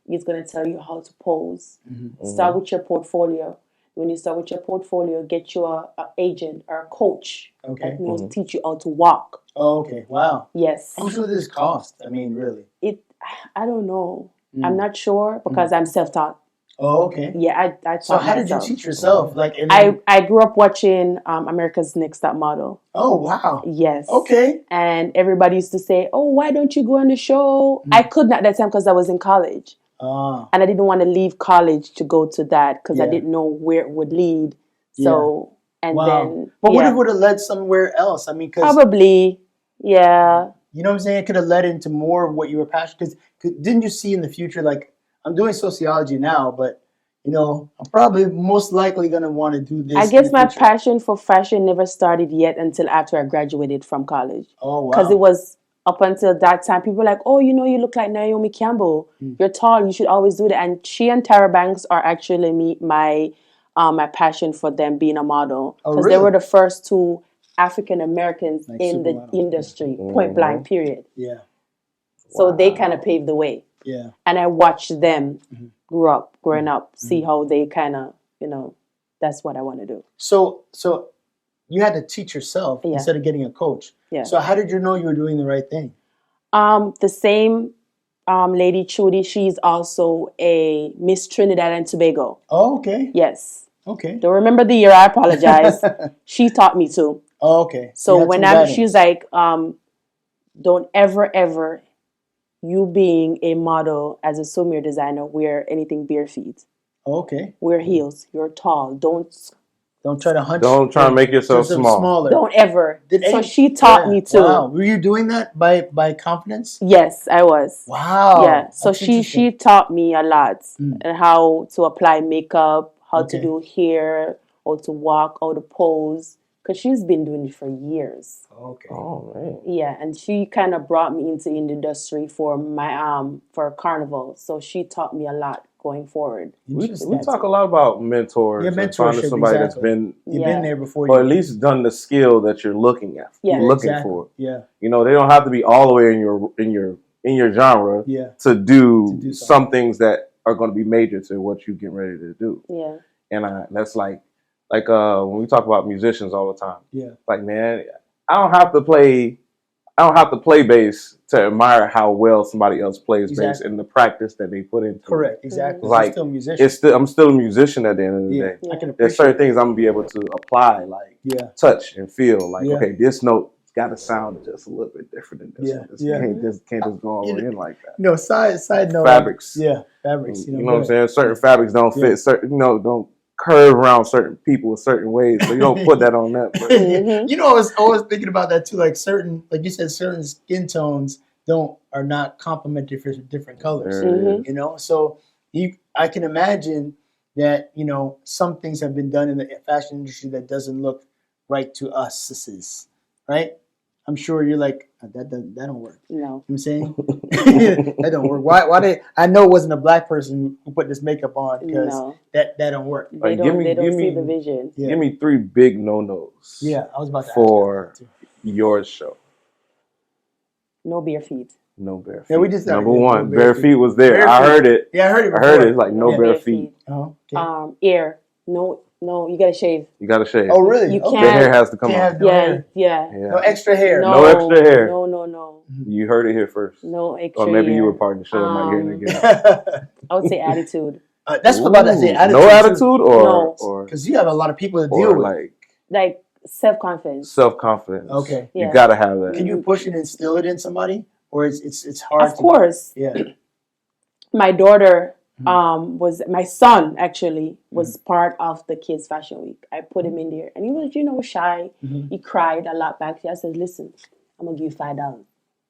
Speaker 3: He's going to tell you how to pose. Start with your portfolio. When you start with your portfolio, get you an agent or a coach that knows teach you how to walk.
Speaker 2: Oh, okay. Wow.
Speaker 3: Yes.
Speaker 2: How much will this cost? I mean, really?
Speaker 3: I don't know. I'm not sure because I'm self-taught.
Speaker 2: Oh, okay.
Speaker 3: Yeah, I taught
Speaker 2: So how did you
Speaker 3: myself.
Speaker 2: teach yourself? Like,
Speaker 3: I grew up watching America's Next Top Model.
Speaker 2: Oh, wow.
Speaker 3: Yes.
Speaker 2: Okay.
Speaker 3: And everybody used to say, "Oh, why don't you go on the show?" I couldn't at that time because I was in college. And I didn't want to leave college to go to that because I didn't know where it would lead. So, and then...
Speaker 2: But what if it would have led somewhere else? I mean, because...
Speaker 3: Probably, yeah.
Speaker 2: You know what I'm saying? It could have led into more of what you were passionate... Because didn't you see in the future, like, I'm doing sociology now, but, I'm probably most likely going to want to do this.
Speaker 3: I guess my passion for fashion never started yet until after I graduated from college.
Speaker 2: Oh, wow.
Speaker 3: Because it was... Up until that time, people were like, "Oh, you look like Naomi Campbell. You're tall. You should always do that." And she and Tara Banks are actually my passion for them being a model because they were the first two African Americans in the industry, point blank, period.
Speaker 2: Yeah.
Speaker 3: So they kind of paved the way.
Speaker 2: Yeah.
Speaker 3: And I watched them growing up, see how they kind of, that's what I want to do.
Speaker 2: So you had to teach yourself instead of getting a coach.
Speaker 3: Yeah.
Speaker 2: So how did you know you were doing the right thing?
Speaker 3: The same lady, Trudy, she's also a Miss Trinidad and Tobago.
Speaker 2: Oh, okay.
Speaker 3: Yes.
Speaker 2: Okay.
Speaker 3: Don't remember the year, I apologize. She taught me to.
Speaker 2: Oh, okay.
Speaker 3: So when she's like, don't ever, you being a model as a swimwear designer, wear anything bare feet.
Speaker 2: Okay.
Speaker 3: Wear heels. You're tall. Don't
Speaker 2: try to hunch.
Speaker 4: Don't try to make yourself smaller.
Speaker 3: Don't ever. So she taught me to.
Speaker 2: Wow. Were you doing that by confidence?
Speaker 3: Yes, I was.
Speaker 2: Wow.
Speaker 3: Yeah. So she taught me a lot and how to apply makeup, how to do hair, how to walk, how to pose. Because she's been doing it for years.
Speaker 2: Okay.
Speaker 4: Oh man.
Speaker 3: Yeah, and she kind of brought me into the industry for my for Carnival. So she taught me a lot going forward.
Speaker 4: We talk a lot about mentors.
Speaker 2: Yeah,
Speaker 4: and finding somebody that's been
Speaker 2: you've been there before,
Speaker 4: or at least done the skill that you're looking at.
Speaker 3: Yeah,
Speaker 4: you're looking for.
Speaker 2: Yeah.
Speaker 4: They don't have to be all the way in your genre.
Speaker 2: Yeah.
Speaker 4: To do some things that are going to be major to what you get ready to do.
Speaker 3: Yeah.
Speaker 4: And that's like when we talk about musicians all the time.
Speaker 2: Yeah.
Speaker 4: Like, man, I don't have to play bass to admire how well somebody else plays bass and the practice that they put into
Speaker 2: Correct.
Speaker 4: it.
Speaker 2: Exactly.
Speaker 4: Like,
Speaker 2: still a musician.
Speaker 4: I'm still a musician at the end of the day.
Speaker 2: I can
Speaker 4: There's certain things I'm gonna be able to apply, like touch and feel. Like, okay, this note it's got to sound just a little bit different than this
Speaker 2: Yeah,
Speaker 4: one. This
Speaker 2: yeah.
Speaker 4: can't just go all the way in like that.
Speaker 2: Side note.
Speaker 4: Fabrics.
Speaker 2: Yeah, fabrics.
Speaker 4: You know what I'm saying? Certain fabrics don't fit. Certain, don't curve around certain people in certain ways. So you don't put that on that. But.
Speaker 2: I was always thinking about that too. Like like you said, certain skin tones are not complementary for different colors. So I can imagine that some things have been done in the fashion industry that doesn't look right to us, right? I'm sure you're like, that don't work.
Speaker 3: No.
Speaker 2: You know what I'm saying? That don't work. Why I know it wasn't a black person who put this makeup on, because that don't work.
Speaker 3: They don't see the vision.
Speaker 4: Give me 3 big no-nos.
Speaker 2: Yeah, I was about to
Speaker 4: for your show.
Speaker 3: No bare feet.
Speaker 4: No bare feet.
Speaker 2: Yeah, we just
Speaker 4: number one, bare feet was there. I heard it.
Speaker 2: Yeah, I heard it.
Speaker 4: I heard it. It's like no bare feet.
Speaker 2: Oh, okay.
Speaker 3: Ear. No, you gotta shave.
Speaker 4: You gotta shave.
Speaker 2: Oh, really?
Speaker 3: You
Speaker 4: The hair has to come out.
Speaker 3: Yeah.
Speaker 2: No extra hair.
Speaker 4: No extra hair.
Speaker 3: No.
Speaker 4: You heard it here first.
Speaker 3: No extra
Speaker 4: Or maybe
Speaker 3: hair.
Speaker 4: you were part of the show and not hearing it again.
Speaker 3: I would say attitude.
Speaker 2: That's what about to say. Attitude.
Speaker 4: No attitude
Speaker 3: No.
Speaker 2: Because you have a lot of people to deal with.
Speaker 3: Like self-confidence.
Speaker 4: Self-confidence.
Speaker 2: Okay.
Speaker 4: You gotta have that.
Speaker 2: Can you push and instill it in somebody? Or it's hard?
Speaker 3: Of course.
Speaker 2: Yeah.
Speaker 3: My daughter my son actually was part of the kids fashion week. I put him in there and he was shy. He cried a lot back there. I said, listen, I'm gonna give you $5.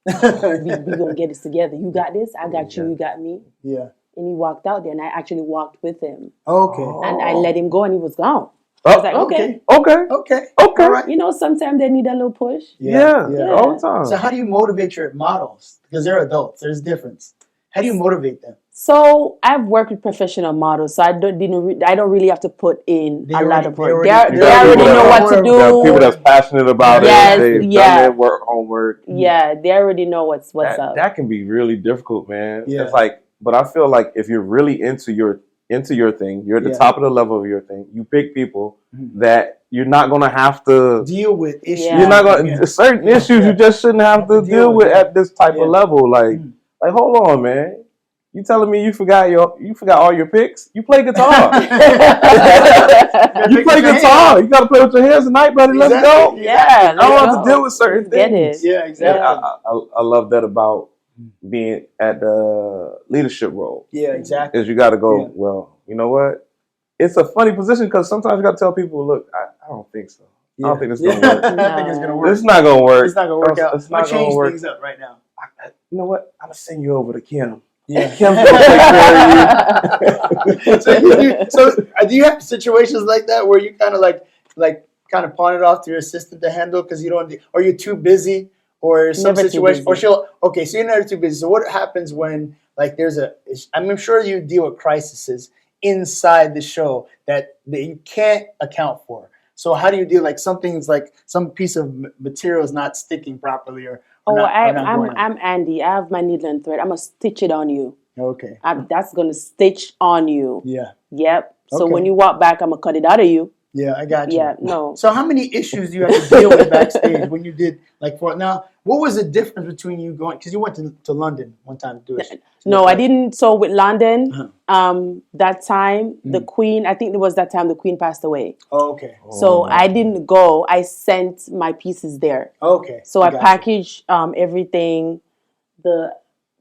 Speaker 3: we gonna get this together. You got this, I got you, you got me.
Speaker 2: Yeah.
Speaker 3: And he walked out there and I actually walked with him.
Speaker 2: Okay.
Speaker 3: And I let him go and he was gone. I was like, okay.
Speaker 2: All right.
Speaker 3: Sometimes they need a little push.
Speaker 4: Yeah. All the time.
Speaker 2: So how do you motivate your models? Because they're adults. There's a difference. How do you motivate them?
Speaker 3: So I've worked with professional models, so I don't really have to put in a lot of work. They already know what to do.
Speaker 4: People that's passionate about it. They've done their homework.
Speaker 3: Yeah, they already know what's up.
Speaker 4: That can be really difficult, man.
Speaker 2: Yeah.
Speaker 4: It's like, but I feel like if you're really into your thing, you're at the top of the level of your thing. You pick people that you're not gonna have to
Speaker 2: deal with issues.
Speaker 3: Yeah.
Speaker 4: You're not gonna certain issues you just shouldn't have to deal with at this type of level. Like hold on, man. You telling me you forgot all your picks? You play guitar. You play guitar. You got to play with your hands tonight, buddy. Let's go.
Speaker 3: Yeah,
Speaker 4: I don't have to deal with certain things.
Speaker 2: Yeah, exactly.
Speaker 4: I love that about being at the leadership role.
Speaker 2: Yeah, exactly.
Speaker 4: Is you got to go. Yeah. Well, you know what? It's a funny position because sometimes you got to tell people, look, I don't think so. Yeah. I don't think it's gonna work.
Speaker 2: I don't think it's gonna work.
Speaker 4: It's not gonna work.
Speaker 2: It's not gonna work out.
Speaker 4: It's not gonna
Speaker 2: change
Speaker 4: work.
Speaker 2: Things up right now.
Speaker 4: You know what? I'm gonna send you over to Kim.
Speaker 2: Yeah.
Speaker 4: Kim's gonna take care
Speaker 2: of you. So do you have situations like that where you kind of pawn it off to your assistant to handle because you don't, or you're too busy, or some situation, or so you're never too busy. So what happens when I'm sure you deal with crises inside the show that you can't account for. So how do you deal something's like some piece of material is not sticking properly
Speaker 3: I'm Andy. I have my needle and thread. I'm gonna stitch it on you.
Speaker 2: Okay.
Speaker 3: That's gonna stitch on you.
Speaker 2: Yeah.
Speaker 3: Yep. So when you walk back, I'm gonna cut it out of you.
Speaker 2: Yeah, I got you.
Speaker 3: Yeah, no.
Speaker 2: So how many issues do you have to deal with backstage when you did now? What was the difference between you going, because you went to London one time to do it?
Speaker 3: No, I didn't. So with London, that time the Queen, I think it was that time the Queen passed away.
Speaker 2: Oh, okay.
Speaker 3: So I didn't go. I sent my pieces there.
Speaker 2: Okay.
Speaker 3: So I packaged everything.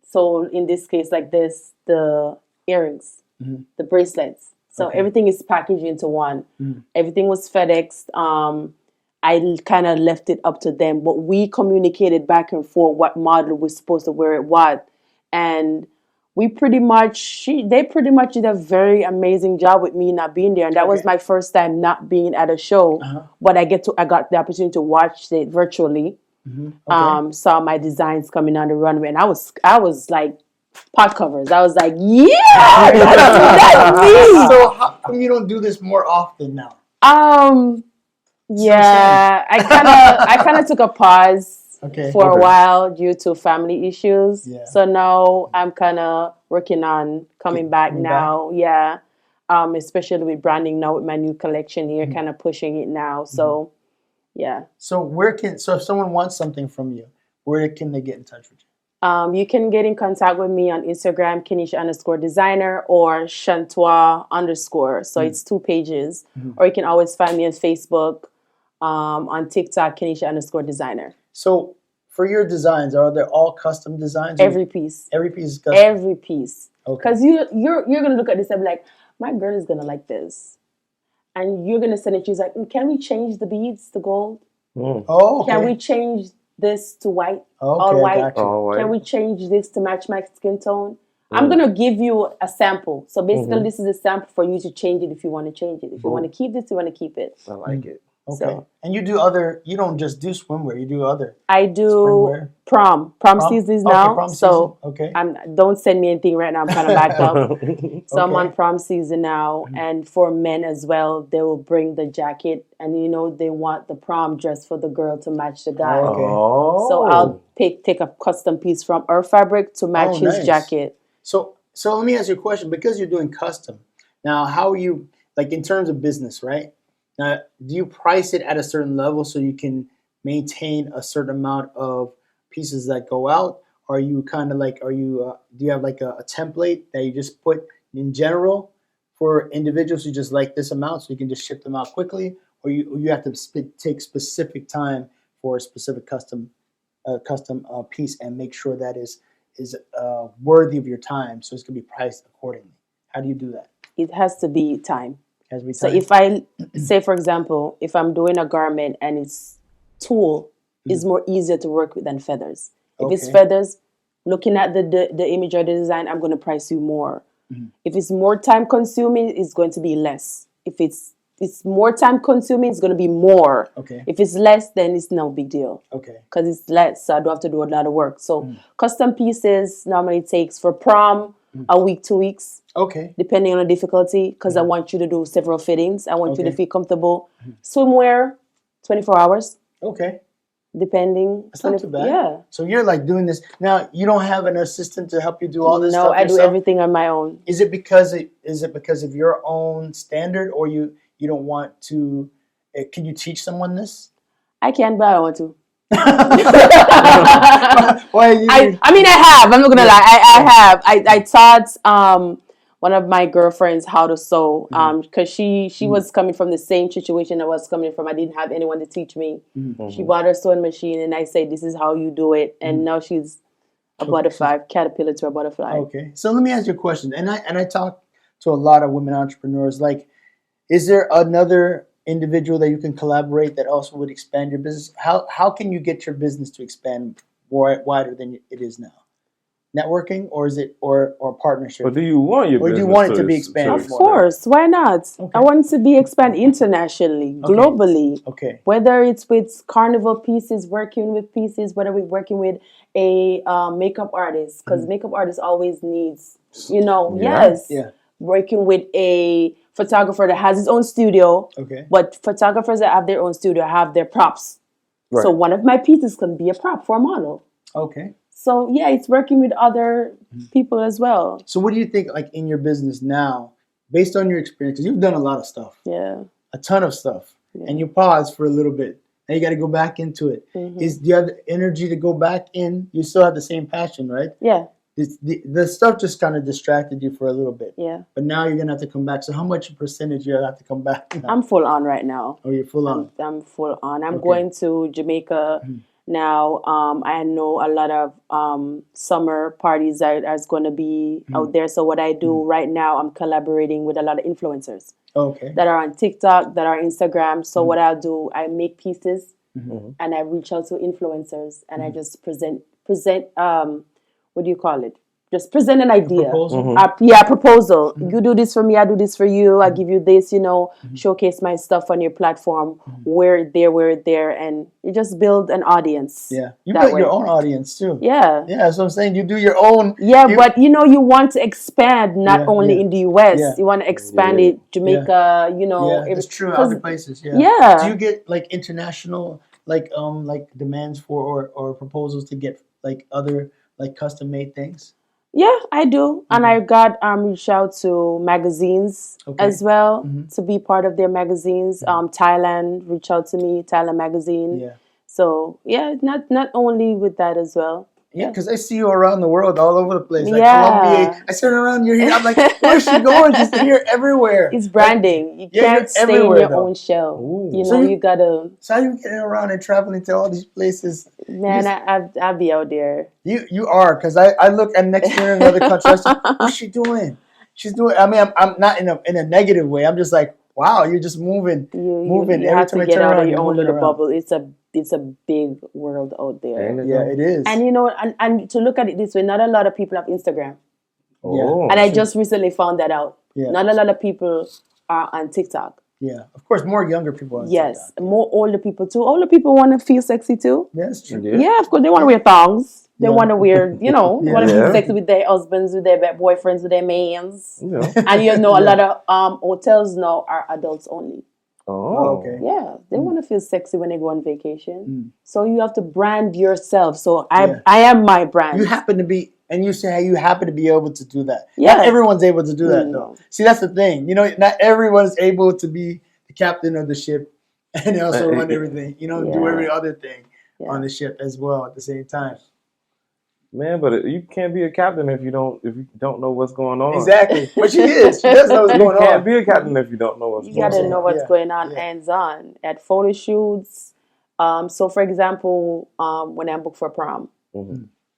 Speaker 3: So in this case, like this, the earrings, the bracelets. So everything is packaged into one. Everything was FedExed. I kind of left it up to them, but we communicated back and forth what model was supposed to wear it what, and they pretty much did a very amazing job with me not being there, and that was my first time not being at a show. But I got the opportunity to watch it virtually. Saw my designs coming on the runway, and I was like pot covers. I was like, yeah, that's me.
Speaker 2: So how come you don't do this more often now?
Speaker 3: Yeah, I kind of took a pause for a while due to family issues.
Speaker 2: Yeah.
Speaker 3: So now I'm kind of working on coming back now. Yeah, especially with branding now with my new collection here, kind of pushing it now. So, yeah.
Speaker 2: So if someone wants something from you, where can they get in touch with you?
Speaker 3: You can get in contact with me on Instagram, Keniesha_designer or Chantois_. So it's 2 pages. Or you can always find me on Facebook, on TikTok, Keniesha_designer.
Speaker 2: So for your designs, are they all custom designs?
Speaker 3: Every piece.
Speaker 2: Every piece is custom.
Speaker 3: Every piece.
Speaker 2: Okay.
Speaker 3: Because you're gonna look at this and be like, my girl is gonna like this, and you're gonna send it. She's like, can we change the beads to gold?
Speaker 2: Oh, okay.
Speaker 3: Can we change this to white?
Speaker 2: Okay,
Speaker 3: all white?
Speaker 2: got you.
Speaker 4: All white.
Speaker 3: Can we change this to match my skin tone? I'm gonna give you a sample. So basically, this is a sample for you to change it if you want to change it. If you want to keep this, you want to keep it.
Speaker 4: I like it.
Speaker 2: Okay.
Speaker 3: So,
Speaker 2: and you do other. You don't just do swimwear. You do other.
Speaker 3: I do
Speaker 2: Swimwear.
Speaker 3: prom season
Speaker 2: Okay,
Speaker 3: now.
Speaker 2: prom
Speaker 3: So
Speaker 2: season. Okay.
Speaker 3: don't send me anything right now. I'm kind of backed up. So I'm
Speaker 2: Okay.
Speaker 3: on prom season now, and for men as well, they will bring the jacket, and they want the prom dress for the girl to match the guy.
Speaker 2: Okay.
Speaker 4: Oh.
Speaker 3: So I'll take a custom piece from her fabric to match his
Speaker 2: nice.
Speaker 3: jacket.
Speaker 2: So let me ask you a question. Because you're doing custom, now how are you, like, in terms of business, right? Now, do you price it at a certain level so you can maintain a certain amount of pieces that go out? Or are you kind of like, do you have like a template that you just put in general for individuals who just like this amount so you can just ship them out quickly? Or you have to take specific time for a specific custom piece and make sure that is worthy of your time, so it's going to be priced accordingly? How do you do that?
Speaker 3: It has to be time.
Speaker 2: Has to be
Speaker 3: So
Speaker 2: time.
Speaker 3: if I say, for example, if I'm doing a garment and it's tulle, is more easier to work with than feathers. If it's
Speaker 2: Okay.
Speaker 3: feathers, looking at the image or the design, I'm going to price you more. If it's more time consuming, it's going to be less. If it's more time consuming, it's going to be more.
Speaker 2: Okay.
Speaker 3: If it's less, then it's no big deal.
Speaker 2: Okay.
Speaker 3: Because it's less, so I don't have to do a lot of work. So custom pieces normally takes for prom a week, 2 weeks,
Speaker 2: Okay.
Speaker 3: depending on the difficulty, because I want you to do several fittings. I want you to
Speaker 2: Okay.
Speaker 3: feel comfortable. Swimwear, 24 hours,
Speaker 2: Okay.
Speaker 3: depending.
Speaker 2: That's not too bad.
Speaker 3: Yeah.
Speaker 2: So you're like doing this now. You don't have an assistant to help you do all this
Speaker 3: No,
Speaker 2: stuff
Speaker 3: I do
Speaker 2: yourself?
Speaker 3: everything on my own.
Speaker 2: Is it because of your own standard, or you don't want to? Can you teach someone this?
Speaker 3: I can, but I don't want to.
Speaker 2: Why you?
Speaker 3: I mean, I have. I'm not gonna lie. I have. I taught one of my girlfriends how to sew because she was coming from the same situation I was coming from. I didn't have anyone to teach me. She bought her sewing machine, and I said, "This is how you do it." And now she's a butterfly, caterpillar to a butterfly.
Speaker 2: Okay, so let me ask you a question. And I talk to a lot of women entrepreneurs. Like, is there another individual that you can collaborate that also would expand your business? How can you get your business to expand wider than it is now? Networking, or is it or partnership?
Speaker 4: Or do you want your
Speaker 2: Or do
Speaker 4: business
Speaker 2: you want it to be expanded?
Speaker 3: Of course, why not?
Speaker 2: Okay.
Speaker 3: I want it to be expanded internationally, globally.
Speaker 2: Okay.
Speaker 3: Whether it's with carnival pieces, working with pieces, whether we're working with a makeup artist, because makeup artist always needs, yes.
Speaker 2: Yeah.
Speaker 3: Working with a photographer that has his own studio,
Speaker 2: Okay.
Speaker 3: but photographers that have their own studio have their props.
Speaker 4: Right.
Speaker 3: So one of my pieces can be a prop for a model.
Speaker 2: Okay.
Speaker 3: So yeah, it's working with other people as well.
Speaker 2: So what do you think, like, in your business now, based on your experience? Because you've done a lot of stuff,
Speaker 3: Yeah.
Speaker 2: a ton of stuff, and you pause for a little bit. Now you got to go back into it. Do you have the energy to go back in? You still have the same passion, right?
Speaker 3: Yeah.
Speaker 2: The stuff just kind of distracted you for a little bit.
Speaker 3: Yeah.
Speaker 2: But now you're gonna have to come back. So how much percentage you have to come back now?
Speaker 3: I'm full on right now.
Speaker 2: Oh, you're full on.
Speaker 3: I'm full on. I'm
Speaker 2: Okay.
Speaker 3: going to Jamaica now. I know a lot of summer parties that are going to be out there. So what I do right now, I'm collaborating with a lot of influencers
Speaker 2: Okay.
Speaker 3: that are on TikTok, that are Instagram. So what I'll do, I make pieces and I reach out to influencers and I just present. What do you call it? Just present an idea.
Speaker 2: Proposal?
Speaker 3: Proposal. You do this for me, I do this for you. I give you this, showcase my stuff on your platform. Wear it there, and you just build an audience.
Speaker 2: Yeah. You
Speaker 3: that
Speaker 2: built
Speaker 3: way.
Speaker 2: your own audience too.
Speaker 3: Yeah.
Speaker 2: Yeah, that's what I'm saying. You do your own.
Speaker 3: Yeah, but you want to expand not only
Speaker 2: yeah.
Speaker 3: in the US.
Speaker 2: Yeah.
Speaker 3: You want to expand it, Jamaica,
Speaker 2: Yeah, that's true.
Speaker 3: 'cause-
Speaker 2: Other places. Yeah.
Speaker 3: Yeah.
Speaker 2: Do you get like international like demands for or proposals to get like other like custom made things?
Speaker 3: Yeah, I do. And I got reached out to magazines as well to be part of their magazines. Thailand reached out to me, Thailand magazine.
Speaker 2: Yeah.
Speaker 3: So yeah, not only with that as well.
Speaker 2: Yeah, because I see you around the world, all over the place. Like
Speaker 3: Yeah.
Speaker 2: Colombia, I turn around, you're here. I'm like, where's she going? She's here everywhere.
Speaker 3: It's branding. You can't stay in your own shell.
Speaker 4: Ooh.
Speaker 3: You know, you gotta.
Speaker 2: So how you getting around and traveling to all these places?
Speaker 3: Man, I'll be out there.
Speaker 2: You are, because I look at next year in another country. I say, what's she doing? She's doing. I mean, I'm not in a negative way. I'm just like, wow, you're just moving.
Speaker 3: You
Speaker 2: Every
Speaker 3: have
Speaker 2: time
Speaker 3: to
Speaker 2: I
Speaker 3: get
Speaker 2: turn
Speaker 3: out
Speaker 2: around,
Speaker 3: of your
Speaker 2: you're
Speaker 3: own
Speaker 2: moving
Speaker 3: little
Speaker 2: around.
Speaker 3: bubble. It's a big world out there.
Speaker 2: Yeah, it is.
Speaker 3: And you know, and to look at it this way, not a lot of people have Instagram.
Speaker 4: Oh.
Speaker 3: And I just recently found that out.
Speaker 2: Yeah.
Speaker 3: Not a lot of people are on TikTok.
Speaker 2: Yeah, of course, more younger people. On
Speaker 3: Yes,
Speaker 2: TikTok.
Speaker 3: more older people too. Older people want to feel sexy too.
Speaker 2: Yeah, that's true.
Speaker 3: Yeah, of course, they want to wear thongs. They
Speaker 2: Yeah.
Speaker 3: want to wear, they want to
Speaker 4: Yeah.
Speaker 3: be sexy with their husbands, with their boyfriends, with their mans.
Speaker 4: Yeah.
Speaker 3: And you know, a lot of hotels now are adults only.
Speaker 4: Oh.
Speaker 2: Okay.
Speaker 3: Yeah, they want to feel sexy when they go on vacation. So you have to brand yourself. So I am my brand.
Speaker 2: You happen to be, and you say you happen to be able to do that.
Speaker 3: Yeah.
Speaker 2: Not everyone's able to do that,
Speaker 3: No.
Speaker 2: though. See, that's the thing. You know, not everyone's able to be the captain of the ship and also run everything. You know, do every other thing on the ship as well at the same time.
Speaker 4: Man, but you can't be a captain if you don't know what's going on.
Speaker 2: Exactly. But she is. She does know what's going
Speaker 4: You can't
Speaker 2: on.
Speaker 4: be a captain if you don't know what's
Speaker 3: You
Speaker 4: going on.
Speaker 3: got to know what's
Speaker 2: Yeah.
Speaker 3: going on
Speaker 2: Yeah.
Speaker 3: hands-on at photo shoots. So, for example, when I'm booked for prom,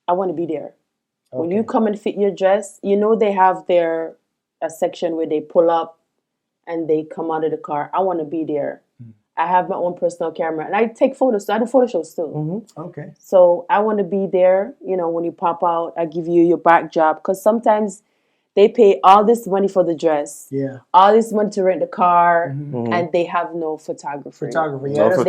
Speaker 3: I want to be there. When you come and fit your dress, you know they have a section where they pull up and they come out of the car. I want to be there. I have my own personal camera and I take photos. So I do photo shoots too.
Speaker 2: Okay.
Speaker 3: So I want to be there. You know, when you pop out, I give you your backdrop because sometimes they pay all this money for the dress, all this money to rent the car, and they have no photographer. They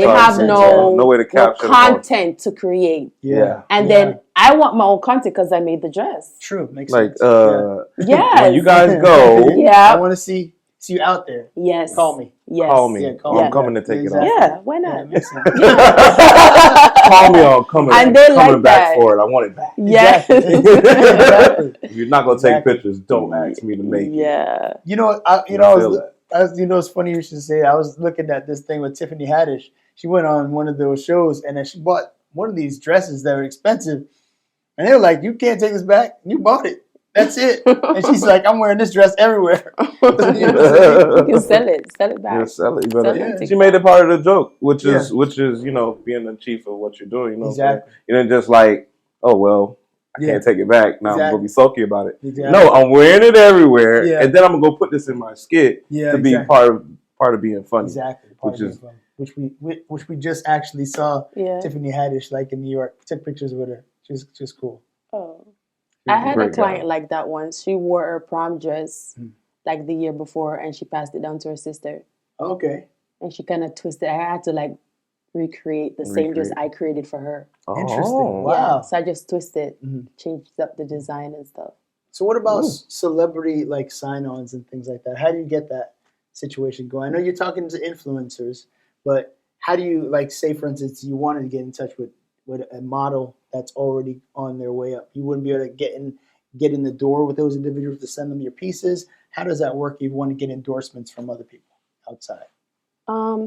Speaker 3: have no
Speaker 4: way to capture
Speaker 3: content to create. And then I want my own content because I made the dress.
Speaker 2: True, makes
Speaker 4: like
Speaker 2: sense.
Speaker 3: Yes.
Speaker 4: when you guys go,
Speaker 2: I want to see you out there.
Speaker 3: Yes.
Speaker 2: Call me.
Speaker 3: Yes.
Speaker 4: Call me.
Speaker 2: Yeah, call me.
Speaker 4: I'm coming to take it off.
Speaker 3: Yeah, why not?
Speaker 2: Makes sense.
Speaker 4: Call me on coming.
Speaker 3: And they
Speaker 4: coming
Speaker 3: like
Speaker 4: back
Speaker 3: that.
Speaker 4: for it. I want it back.
Speaker 3: Yes.
Speaker 2: Exactly.
Speaker 4: If you're not gonna take pictures, don't ask me to make it.
Speaker 3: Yeah.
Speaker 2: You know, it's funny you should say. I was looking at this thing with Tiffany Haddish. She went on one of those shows and then she bought one of these dresses that were expensive, and they were like, "You can't take this back." And you bought it. That's it. And she's like, "I'm wearing this dress everywhere."
Speaker 3: You can sell it. Sell it back.
Speaker 4: Yeah, sell it.
Speaker 3: Sell it.
Speaker 4: She made it part of the joke, which is being the chief of what you're doing. You know,
Speaker 2: Exactly.
Speaker 4: You didn't just like, oh well, I can't take it back. Now I'm gonna be sulky about it.
Speaker 2: Exactly.
Speaker 4: No, I'm wearing it everywhere, and then I'm gonna go put this in my skit to be part of being funny.
Speaker 2: Exactly. Which we just actually saw Tiffany Haddish like in New York. Took pictures with her. She's cool.
Speaker 3: Oh. I had a client like that once. She wore her prom dress like the year before and she passed it down to her sister.
Speaker 2: Okay.
Speaker 3: And she kind of twisted. I had to like recreate the same dress I created for her.
Speaker 2: Oh. Interesting. Wow.
Speaker 3: Yeah, so I just twisted, changed up the design and stuff.
Speaker 2: So what about celebrity like sign-ons and things like that? How do you get that situation going? I know you're talking to influencers, but how do you like say, for instance, you wanted to get in touch with a model that's already on their way up? You wouldn't be able to get in the door with those individuals to send them your pieces. How does that work if you want to get endorsements from other people outside?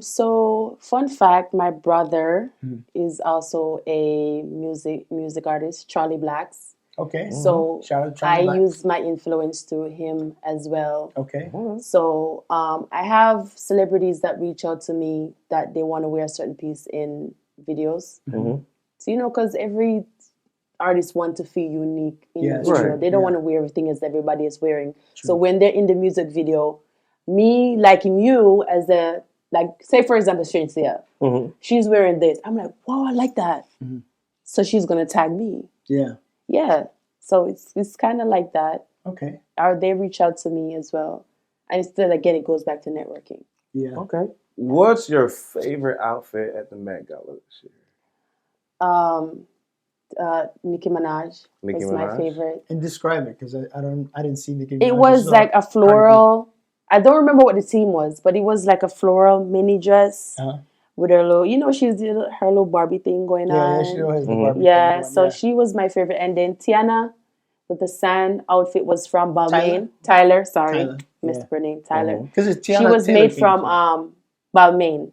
Speaker 3: So fun fact, my brother is also a music artist, Charlie Blacks.
Speaker 2: Okay.
Speaker 3: So
Speaker 2: shout out Charlie Blacks.
Speaker 3: use my influence through him as well.
Speaker 2: Okay.
Speaker 3: So I have celebrities that reach out to me that they want to wear a certain piece in videos. So, you know, because every artist wants to feel unique in the video. Right. They don't want to wear everything as everybody is wearing. True. So when they're in the music video, me liking you as a, like, say for example, Shinsia, she's wearing this. I'm like, wow, I like that. So she's going to tag me.
Speaker 2: Yeah.
Speaker 3: Yeah. So it's kind of like that.
Speaker 2: Okay.
Speaker 3: Or they reach out to me as well. And still, again, it goes back to networking.
Speaker 2: Yeah.
Speaker 4: Okay. What's your favorite outfit at the Met Gala this year?
Speaker 3: Nicki Minaj was my favorite.
Speaker 2: And describe it, because I didn't see Nicki Minaj.
Speaker 3: It was like a floral. I don't remember what the theme was, but it was like a floral mini dress with her little, you know, she's her little Barbie thing going on.
Speaker 2: Yeah, she has the Barbie thing
Speaker 3: Yeah,
Speaker 2: going,
Speaker 3: so she was my favorite. And then Tiana with the sand outfit was from Balmain. Tyler, sorry, missed her name. Tyler.
Speaker 2: Because
Speaker 3: she was made from Balmain.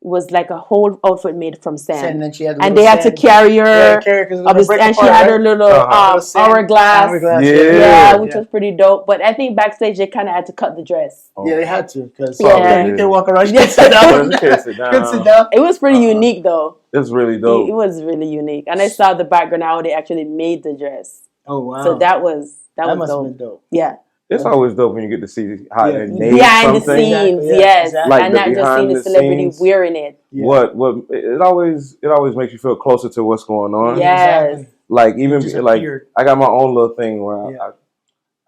Speaker 3: was like a whole outfit made from sand.
Speaker 2: And then she had
Speaker 3: and they had to carry her.
Speaker 2: and
Speaker 3: she had her little hourglass.
Speaker 4: Yeah,
Speaker 3: which was pretty dope. But I think backstage they kind of had to cut the dress.
Speaker 2: Yeah, they had to because
Speaker 3: you
Speaker 2: can walk around. You can sit down.
Speaker 3: It was pretty unique though.
Speaker 4: It's really dope.
Speaker 3: It was really unique, and I saw the background how they actually made the dress.
Speaker 2: Oh wow!
Speaker 3: So that was
Speaker 2: must have been dope.
Speaker 3: Yeah.
Speaker 4: It's always dope when you get to see how they made
Speaker 3: behind
Speaker 4: something.
Speaker 3: the scenes,
Speaker 2: exactly.
Speaker 4: Like
Speaker 3: and not just seeing the celebrity
Speaker 4: scenes.
Speaker 3: wearing it.
Speaker 4: Yeah. What it always makes you feel closer to what's going on.
Speaker 3: Yes.
Speaker 2: Exactly.
Speaker 4: Like even like I got my own little thing where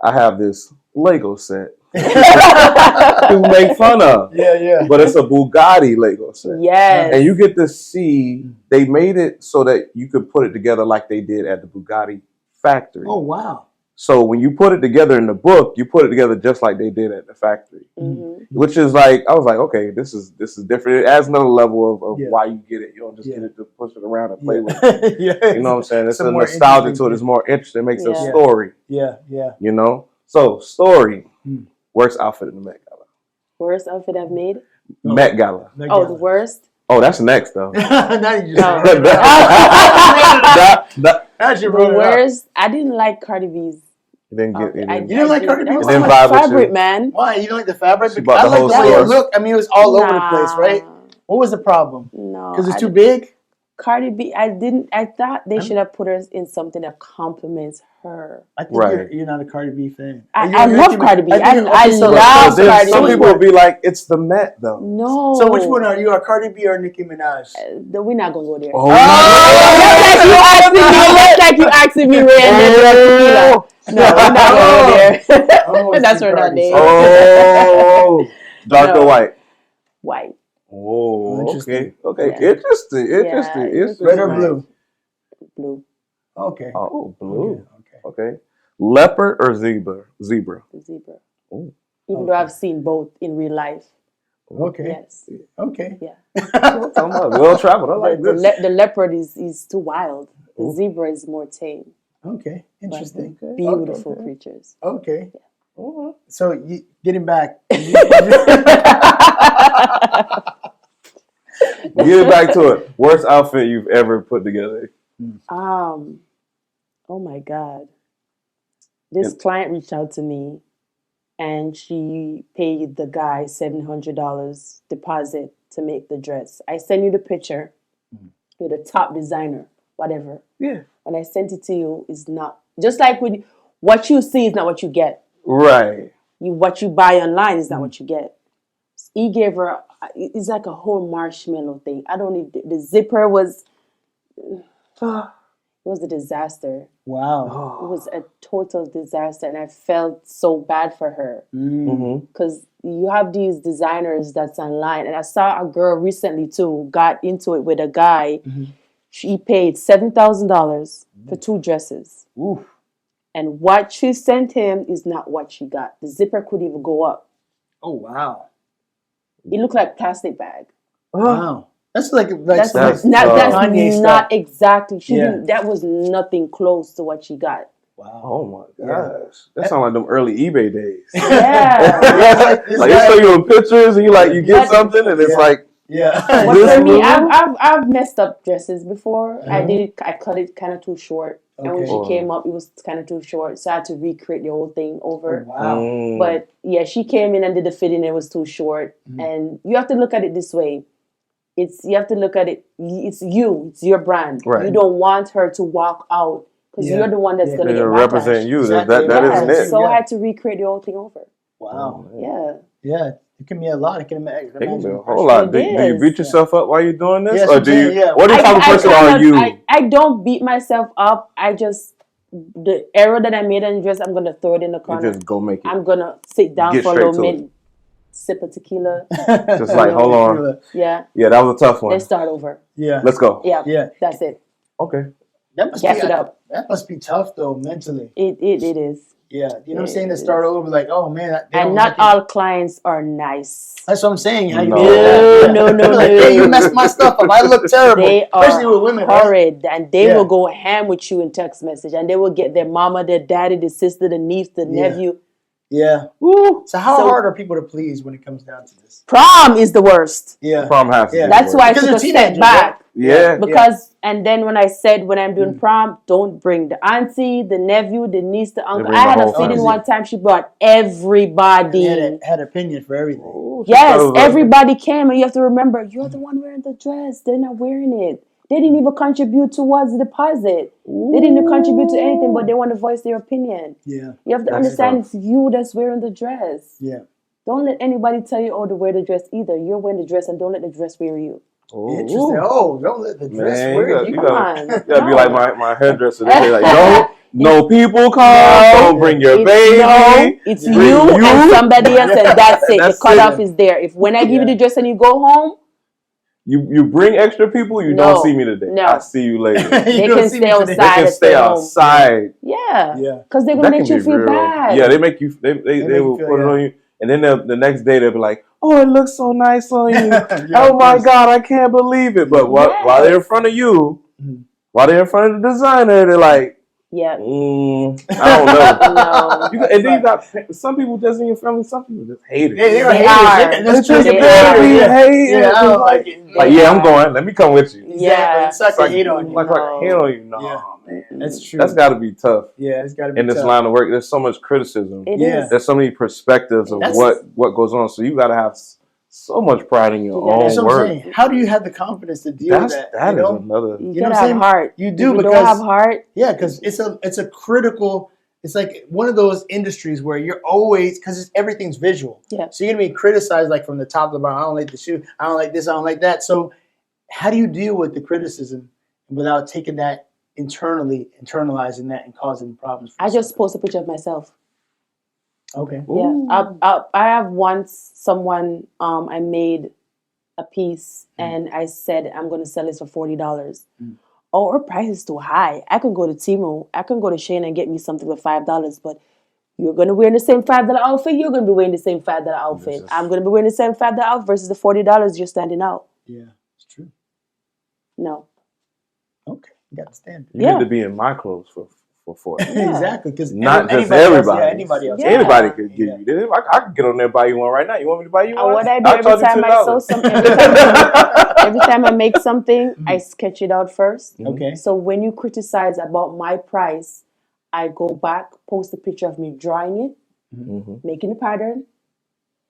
Speaker 4: I have this Lego set. People make fun of.
Speaker 2: Yeah.
Speaker 4: But it's a Bugatti Lego set.
Speaker 3: Yes.
Speaker 4: And you get to see they made it so that you could put it together like they did at the Bugatti factory.
Speaker 2: Oh wow.
Speaker 4: So when you put it together in the book, you put it together just like they did at the factory, which is like I was like, okay, this is different. It adds another level of why you get it. You don't just get it to push it around and play with it. You know what I'm saying? It's a nostalgia to it. It's more interesting. It makes a story.
Speaker 2: Yeah.
Speaker 4: You know. So story. Worst outfit in the Met Gala.
Speaker 3: Worst outfit I've made.
Speaker 4: Met Gala.
Speaker 3: The worst.
Speaker 4: Oh, that's next though.
Speaker 2: Now you just
Speaker 3: the worst. I didn't like Cardi B's.
Speaker 4: You didn't
Speaker 2: like Cardi B?
Speaker 3: It was so much fabric, man.
Speaker 2: Why? You don't like the fabric?
Speaker 4: I like the way
Speaker 2: it looked. I mean, it was all over the place, right? What was the problem?
Speaker 3: No.
Speaker 2: Because it's too big?
Speaker 3: Cardi B, I thought they should have put her in something that compliments her.
Speaker 2: I think you're not a Cardi B fan.
Speaker 3: I love Cardi B. I love Cardi B.
Speaker 4: Some people will be like, it's the Met though.
Speaker 3: No.
Speaker 2: So which one are you? Are Cardi B or Nicki Minaj?
Speaker 3: We're not going to go there.
Speaker 2: Like
Speaker 3: you asking me, Ray. No, we're not going there. That's where not there.
Speaker 4: Oh, dark or white?
Speaker 3: White.
Speaker 4: Oh, okay.
Speaker 3: Yeah.
Speaker 4: Interesting.
Speaker 2: Red or blue?
Speaker 3: Blue.
Speaker 2: Okay.
Speaker 4: Oh, blue. Okay. Leopard or zebra?
Speaker 3: Zebra.
Speaker 4: Ooh.
Speaker 3: Even though I've seen both in real life.
Speaker 2: Okay.
Speaker 3: Yes.
Speaker 2: Okay.
Speaker 3: Yeah.
Speaker 4: Well traveled. I like this.
Speaker 3: The leopard is too wild. The zebra is more tame.
Speaker 2: Okay. Interesting.
Speaker 3: Beautiful creatures.
Speaker 2: Okay.
Speaker 4: Yeah.
Speaker 2: So getting back.
Speaker 4: Get back to it. Worst outfit you've ever put together?
Speaker 3: Oh my God. This client reached out to me and she paid the guy $700 deposit to make the dress. I sent you the picture with the top designer, whatever.
Speaker 4: Yeah.
Speaker 3: When I sent it to you, it's not just like when what you see is not what you get.
Speaker 4: Right.
Speaker 3: What you buy online is not what you get. He gave her, it's like a whole marshmallow thing. I don't need, the zipper was, it was a disaster.
Speaker 2: Wow.
Speaker 3: It was a total disaster. And I felt so bad for her. Because you have these designers that's online. And I saw a girl recently too, got into it with a guy. She paid $7,000 for 2 dresses.
Speaker 2: Oof.
Speaker 3: And what she sent him is not what she got. The zipper could even go up.
Speaker 2: Oh, wow.
Speaker 3: It looked like a plastic bag.
Speaker 2: Wow. That's like
Speaker 3: that's not exactly. She didn't, that was nothing close to what she got.
Speaker 2: Wow.
Speaker 4: Oh my gosh. That sounds like them early eBay days.
Speaker 3: Yeah.
Speaker 4: Like you show you pictures and you get something and it's like
Speaker 3: But for me, I've messed up dresses before. I cut it kind of too short. And when she came up, it was kind of too short. So I had to recreate the whole thing over.
Speaker 2: Wow.
Speaker 3: But yeah, she came in and did the fitting and it was too short. And you have to look at it this way. You have to look at it. It's you. It's your brand.
Speaker 4: Right.
Speaker 3: You don't want her to walk out because you're the one that's going to get
Speaker 4: represent you.
Speaker 2: Exactly.
Speaker 4: That is it.
Speaker 3: So I had to recreate the whole thing over.
Speaker 2: Wow.
Speaker 3: Yeah.
Speaker 2: It can be a lot. It can imagine.
Speaker 4: It can be a whole lot. Do you beat yourself up while you're doing this?
Speaker 2: Yes,
Speaker 4: or do you?
Speaker 2: Yeah.
Speaker 4: What type of person are you?
Speaker 3: I don't beat myself up. I just, the error that I made in the dress, I'm going to throw it in the corner.
Speaker 4: You just go make it.
Speaker 3: I'm going to sit down for a little minute, sip a tequila.
Speaker 4: Just like, hold on.
Speaker 3: Yeah.
Speaker 4: Yeah, that was a tough one.
Speaker 3: Let's start over.
Speaker 2: Yeah.
Speaker 4: Let's go.
Speaker 3: Yeah. That's it.
Speaker 4: Okay.
Speaker 2: That must be tough though, mentally.
Speaker 3: It is.
Speaker 2: Yeah, you know what I'm saying? To start over, like, oh man.
Speaker 3: And not all clients are nice.
Speaker 2: That's what I'm saying. How you
Speaker 3: No.
Speaker 2: Like, hey, you messed my stuff up. I look terrible.
Speaker 3: They
Speaker 2: especially
Speaker 3: are
Speaker 2: with women.
Speaker 3: horrid, and they will go ham with you in text message, and they will get their mama, their daddy, the sister, the niece, the nephew.
Speaker 2: Yeah.
Speaker 4: Woo.
Speaker 2: So how
Speaker 3: So-
Speaker 2: hard are people to please when it comes down to this?
Speaker 3: Prom is the worst.
Speaker 2: Yeah.
Speaker 4: Prom has to
Speaker 2: Yeah.
Speaker 4: be
Speaker 3: That's
Speaker 4: the
Speaker 3: why I
Speaker 4: worst.
Speaker 3: took a
Speaker 2: they're
Speaker 3: step
Speaker 2: teenagers,
Speaker 3: back.
Speaker 4: Yeah.
Speaker 3: Because, and then when I said when I'm doing prom, don't bring the auntie, the nephew, the niece, the uncle.
Speaker 4: bring
Speaker 3: I
Speaker 4: the
Speaker 3: had a
Speaker 4: whole
Speaker 3: feeling
Speaker 2: family.
Speaker 3: one time she brought
Speaker 2: And
Speaker 3: everybody.
Speaker 2: they had opinion for everything.
Speaker 4: Ooh, she
Speaker 3: Yes,
Speaker 4: thought it was
Speaker 3: everybody came, and you have to remember, you're the one wearing the dress. They're not wearing it. They didn't even contribute towards the deposit. They didn't contribute to anything, but they want to voice their opinion.
Speaker 2: Yeah.
Speaker 3: You have to
Speaker 4: That's
Speaker 3: understand
Speaker 4: tough.
Speaker 3: it's you that's wearing the dress.
Speaker 2: Yeah.
Speaker 3: Don't let anybody tell you, oh, to wear the dress either. You're wearing the dress, and don't let the dress wear you.
Speaker 4: Ooh.
Speaker 2: Interesting. Oh, don't let the dress
Speaker 4: Man,
Speaker 2: wear
Speaker 4: you
Speaker 2: you.
Speaker 3: Come on.
Speaker 4: You gotta be
Speaker 3: No.
Speaker 4: like my hairdresser. They say like, don't no people come,
Speaker 3: No.
Speaker 4: don't bring your
Speaker 3: It's,
Speaker 4: baby.
Speaker 3: no, it's
Speaker 2: Yeah.
Speaker 3: you
Speaker 4: Bring you.
Speaker 3: and somebody else, and that's it.
Speaker 4: That's
Speaker 3: The cutoff
Speaker 4: it.
Speaker 3: is there. If when I give you
Speaker 2: Yeah.
Speaker 3: the dress and you go home,
Speaker 4: You bring extra people, you
Speaker 3: No.
Speaker 4: don't see me today.
Speaker 3: No.
Speaker 4: I see you later.
Speaker 2: You
Speaker 3: they
Speaker 2: don't
Speaker 3: can
Speaker 2: see
Speaker 3: stay
Speaker 2: me today.
Speaker 4: They
Speaker 3: outside.
Speaker 4: can
Speaker 3: and
Speaker 4: stay
Speaker 3: home.
Speaker 4: outside.
Speaker 3: Yeah.
Speaker 2: Yeah.
Speaker 3: Because they're
Speaker 4: That
Speaker 3: going to
Speaker 4: can
Speaker 3: make you
Speaker 4: be
Speaker 3: feel
Speaker 4: real.
Speaker 3: bad.
Speaker 4: Yeah, they make you. They
Speaker 2: make
Speaker 4: will
Speaker 2: you feel,
Speaker 4: put it
Speaker 2: yeah.
Speaker 4: on you, and then the next day they'll be like, "Oh, it looks so nice on you.
Speaker 2: Yeah,
Speaker 4: Oh
Speaker 2: of
Speaker 4: my
Speaker 2: course.
Speaker 4: God, I can't believe it." But while they're in front of you,
Speaker 2: Mhm.
Speaker 4: while they're in front of the designer, they're like,
Speaker 3: Yeah.
Speaker 4: I don't know.
Speaker 3: No.
Speaker 4: And then you got some people just in your family. Some people just hate it.
Speaker 2: They are
Speaker 3: They
Speaker 2: haters.
Speaker 3: are.
Speaker 2: That's
Speaker 4: They
Speaker 2: true.
Speaker 4: just
Speaker 3: They
Speaker 4: barely
Speaker 3: are.
Speaker 4: hate
Speaker 2: Yeah,
Speaker 4: it.
Speaker 2: I don't like it.
Speaker 4: Like,
Speaker 3: They
Speaker 4: yeah, I'm
Speaker 3: are.
Speaker 4: going. Let me come with you.
Speaker 2: Exactly.
Speaker 3: Yeah.
Speaker 2: It's like
Speaker 4: It's like
Speaker 2: a hate on you.
Speaker 4: like
Speaker 3: No.
Speaker 4: hate on you. No,
Speaker 2: Yeah.
Speaker 4: man.
Speaker 2: That's true.
Speaker 4: That's got to be tough
Speaker 2: Yeah, it's got to be
Speaker 4: in this
Speaker 2: tough.
Speaker 4: line of work. There's so much criticism.
Speaker 3: It
Speaker 2: Yeah.
Speaker 3: is.
Speaker 4: There's so many perspectives of
Speaker 2: That's-
Speaker 4: what goes on. So you got to have so much pride in your
Speaker 3: You gotta-
Speaker 2: That's
Speaker 4: own
Speaker 2: what I'm
Speaker 4: work.
Speaker 2: saying. How do you have the confidence to deal with that?
Speaker 4: That
Speaker 2: you
Speaker 4: is
Speaker 2: know?
Speaker 4: another.
Speaker 3: You
Speaker 2: You know
Speaker 3: gotta
Speaker 2: what I'm
Speaker 3: have
Speaker 2: saying?
Speaker 3: heart.
Speaker 2: You
Speaker 3: If
Speaker 2: do
Speaker 3: you
Speaker 2: because
Speaker 3: don't have heart.
Speaker 2: yeah, because it's a critical. It's like one of those industries where you're always because everything's visual.
Speaker 3: Yeah.
Speaker 2: So you're gonna be criticized like from the top to the bottom. I don't like the shoe. I don't like this. I don't like that. So how do you deal with the criticism without taking that internalizing that and causing problems? For
Speaker 3: I just
Speaker 2: yourself?
Speaker 3: post a picture of myself.
Speaker 2: Okay.
Speaker 4: Ooh.
Speaker 3: Yeah. I have once someone, I made a piece and I said, I'm going to sell this for $40. Oh, her price is too high. I can go to Temu. I can go to Shane and get me something for $5, but you're going to wear the same $5 outfit. You're going to be wearing the same $5 outfit. I'm going to be wearing the same $5 outfit versus the $40 you're standing out.
Speaker 2: Yeah, it's true.
Speaker 3: No.
Speaker 2: Okay, you got the standard.
Speaker 4: You
Speaker 3: Yeah.
Speaker 4: need to be in my clothes for 40.
Speaker 3: Yeah.
Speaker 2: Exactly, because
Speaker 4: Not just
Speaker 2: anybody
Speaker 4: everybody.
Speaker 2: Else, yeah, anybody else.
Speaker 3: Yeah.
Speaker 4: Anybody could give
Speaker 2: Yeah.
Speaker 4: you this. I could get on there and buy you one right now. You want me to buy you
Speaker 3: And
Speaker 4: one?
Speaker 3: what I do
Speaker 4: I'll
Speaker 3: every
Speaker 4: charge you
Speaker 3: time I sew
Speaker 4: $10.
Speaker 3: something, every time I make something, I sketch it out first.
Speaker 2: Okay.
Speaker 3: So when you criticize about my price, I go back, post a picture of me drawing it, making the pattern,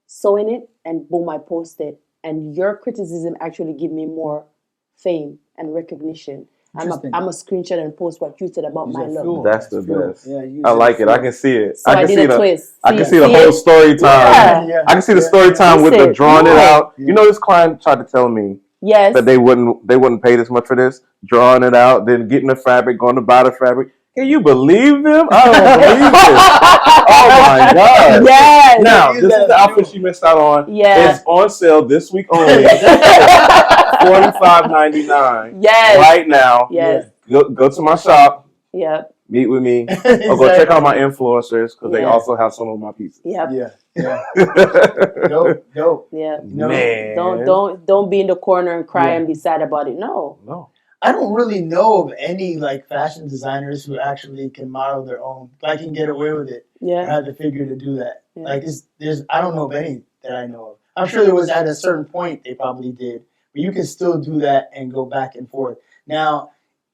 Speaker 3: sewing it, and boom, I post it. And your criticism actually give me more fame and recognition. I'm a screenshot and post what you said about my look.
Speaker 4: That's the best.
Speaker 2: Yeah,
Speaker 4: I like it. I can see it.
Speaker 3: So
Speaker 4: I can
Speaker 3: did
Speaker 4: see
Speaker 3: a twist.
Speaker 4: I can
Speaker 3: See-
Speaker 4: see the
Speaker 3: see
Speaker 4: whole
Speaker 3: it?
Speaker 4: story time.
Speaker 3: Yeah.
Speaker 4: I can see the story time with the
Speaker 3: Listen,
Speaker 4: drawing it
Speaker 3: yeah.
Speaker 4: out. You know, this client tried to tell me
Speaker 3: Yes.
Speaker 4: that they wouldn't pay this much for this, drawing it out, then getting the fabric, going to buy the fabric. Can you believe them? I don't believe this. Oh my God.
Speaker 3: Yes.
Speaker 4: Now, this is the outfit she missed out on.
Speaker 3: Yeah.
Speaker 4: It's on sale this week only. $45.99.
Speaker 3: Yes.
Speaker 4: Right now.
Speaker 3: Yes.
Speaker 4: Go to my shop.
Speaker 3: Yep.
Speaker 4: Meet with me. Or go check out my influencers because they
Speaker 3: Yeah.
Speaker 4: also have some of my pieces.
Speaker 3: Yep.
Speaker 2: Yeah. Dope.
Speaker 3: Yeah.
Speaker 2: No.
Speaker 4: Man.
Speaker 3: Don't be in the corner and cry
Speaker 2: Yeah.
Speaker 3: and be sad about it. No.
Speaker 4: No.
Speaker 2: I don't really know of any like fashion designers who actually can model their own. Like can get away with it. Or
Speaker 3: Yeah.
Speaker 2: have the figure to do that.
Speaker 3: Yeah.
Speaker 2: Like there's I don't know of any that I know of. I'm sure there was at a certain point they probably did, but you can still do that and go back and forth. Now,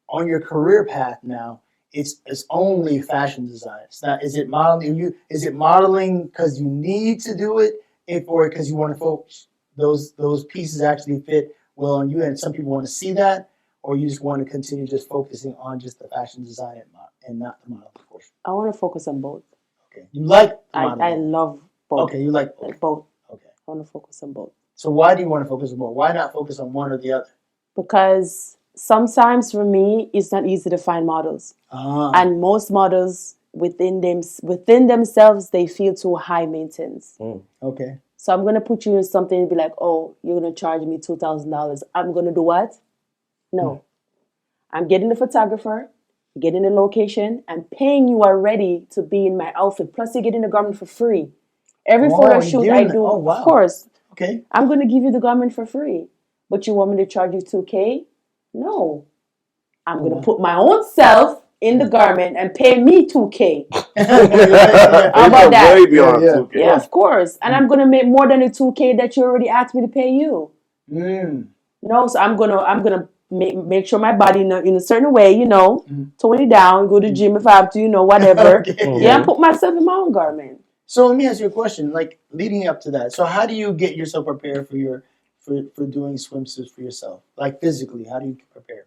Speaker 2: on your career path now, it's only fashion design. It's not. Is it modeling? Is it modeling because you need to do it, or because you want to focus those pieces actually fit well on you, and some people want to see that, or you just want to continue just focusing on just the fashion design and not the modeling portion.
Speaker 3: I want to focus on both.
Speaker 2: Okay, you like the modeling.
Speaker 3: I love both.
Speaker 2: Okay, you like both.
Speaker 3: Like both.
Speaker 2: Okay.
Speaker 3: I want to focus on both.
Speaker 2: So why do you want to focus on both? Why not focus on one or the other?
Speaker 3: Because sometimes for me, it's not easy to find models. And most models within themselves, they feel too high maintenance.
Speaker 2: Okay.
Speaker 3: So I'm going to put you in something and be like, oh, you're going to charge me $2,000. I'm going to do what? No. I'm getting the photographer, getting the location, and paying you already to be in my outfit. Plus, you're getting the garment for free. Every photo shoot I do, of course,
Speaker 2: Okay.
Speaker 3: I'm going to give you the garment for free. But you want me to charge you $2,000? No. I'm going to put my own self in the garment and pay me $2K.
Speaker 2: Yeah.
Speaker 3: How about that?
Speaker 4: Way beyond
Speaker 2: Yeah.
Speaker 4: 2K.
Speaker 3: Yeah, of course. And I'm gonna make more than the $2K that you already asked me to pay you. No, so I'm gonna make sure my body in a certain way, tone it down, go to the gym if I have to, whatever.
Speaker 2: Okay.
Speaker 3: Yeah, put myself in my own garment.
Speaker 2: So let me ask you a question. Like leading up to that, so how do you get yourself prepared for doing swimsuits for yourself? Like physically, how do you prepare?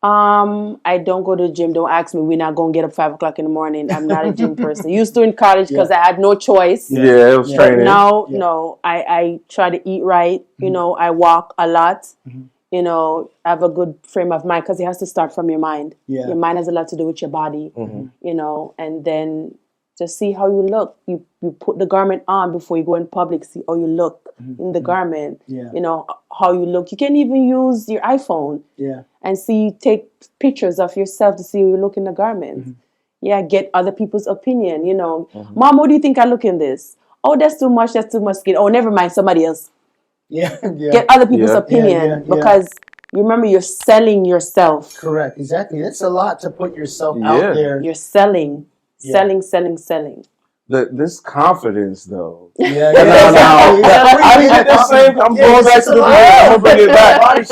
Speaker 3: I don't go to the gym. Don't ask me. We're not gonna get up 5 o'clock in the morning. I'm not a gym person. Used to in college because I had no choice.
Speaker 4: Yeah, it was
Speaker 2: Yeah.
Speaker 3: But
Speaker 4: training.
Speaker 3: now, no. I try to eat right. I walk a lot. Have a good frame of mind because it has to start from your mind.
Speaker 2: Yeah.
Speaker 3: Your mind has a lot to do with your body. And then just see how you look. You put the garment on before you go in public. See how you look in the garment.
Speaker 2: Yeah.
Speaker 3: How you look. You can even use your iPhone.
Speaker 2: Yeah.
Speaker 3: And take pictures of yourself to see how you look in the garment. Yeah, get other people's opinion. Mom, what do you think I look in this? Oh, that's too much skin. Oh, never mind, somebody else.
Speaker 2: Yeah.
Speaker 3: Get other people's opinion because you remember you're selling yourself.
Speaker 2: Correct. Exactly. That's a lot to put yourself out there.
Speaker 3: You're selling.
Speaker 4: This confidence, though.
Speaker 2: Yeah.
Speaker 4: I did the same. I'm going back to the I'm gonna bring it back.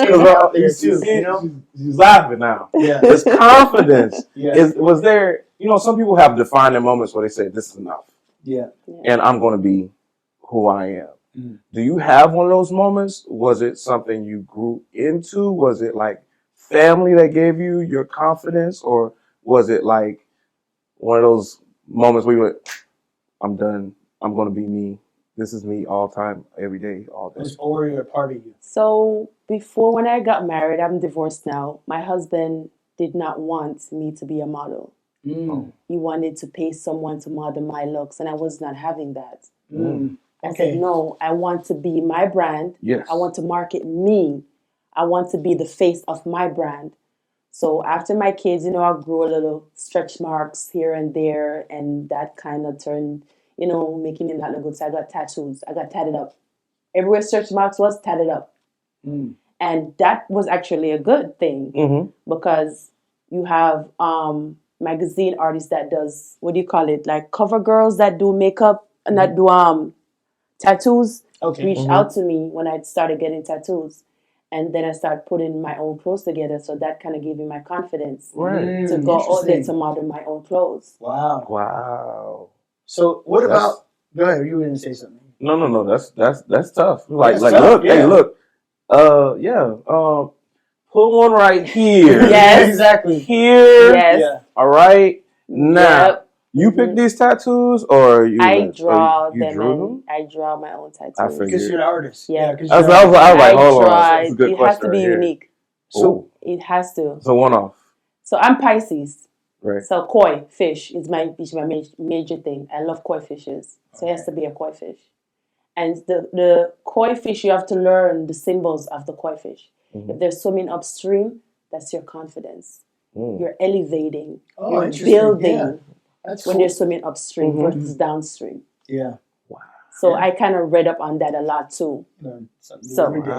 Speaker 4: She's laughing now.
Speaker 2: Yeah.
Speaker 4: This confidence was there. Some people have defining moments where they say, "This is enough."
Speaker 2: Yeah.
Speaker 4: And I'm going to be who I am. Do you have one of those moments? Was it something you grew into? Was it like family that gave you your confidence, or was it like one of those moments where you went, I'm done. I'm going to be me. This is me all time, every day, all day.
Speaker 2: It was already a part of you.
Speaker 3: So before, when I got married, I'm divorced now. My husband did not want me to be a model. He wanted to pay someone to model my looks, and I was not having that. I said, no, I want to be my brand.
Speaker 4: Yes.
Speaker 3: I want to market me. I want to be the face of my brand. So after my kids, I grew a little stretch marks here and there, and that kind of turned, making it not look good. So I got tattoos. I got tatted up. Everywhere stretch marks was tatted up. And that was actually a good thing because you have magazine artists that does, what do you call it? Like cover girls that do makeup and that do tattoos. Reached out to me when I started getting tattoos. And then I started putting my own clothes together. So that kind of gave me my confidence to go out there to model my own clothes.
Speaker 2: Wow. So what about, go ahead, you were going to say something.
Speaker 4: No, that's tough. Like,
Speaker 2: tough,
Speaker 4: look, hey, look. Put one right here.
Speaker 3: Yes.
Speaker 2: Exactly.
Speaker 4: Here.
Speaker 3: Yes.
Speaker 2: Yeah.
Speaker 4: All right. Now,
Speaker 3: Yep.
Speaker 4: you pick these tattoos, or you?
Speaker 3: I draw
Speaker 4: you
Speaker 3: them.
Speaker 4: drew them?
Speaker 3: I draw my own tattoos.
Speaker 4: I figured.
Speaker 2: Because you're an artist.
Speaker 3: Yeah.
Speaker 4: I was like, hold on. That's a good
Speaker 3: it
Speaker 4: question
Speaker 3: has to be
Speaker 4: right here.
Speaker 3: unique.
Speaker 4: So
Speaker 3: It has to.
Speaker 4: it's a one-off.
Speaker 3: So I'm Pisces.
Speaker 4: Right.
Speaker 3: So koi fish is my major thing. I love koi fishes. So it has to be a koi fish. And the koi fish, you have to learn the symbols of the koi fish. If they're swimming upstream, that's your confidence. You're elevating. You're building.
Speaker 2: Yeah. That's
Speaker 3: when
Speaker 2: cool.
Speaker 3: they're swimming upstream versus downstream.
Speaker 2: Yeah.
Speaker 4: Wow.
Speaker 3: So I kind of read up on that a lot too. So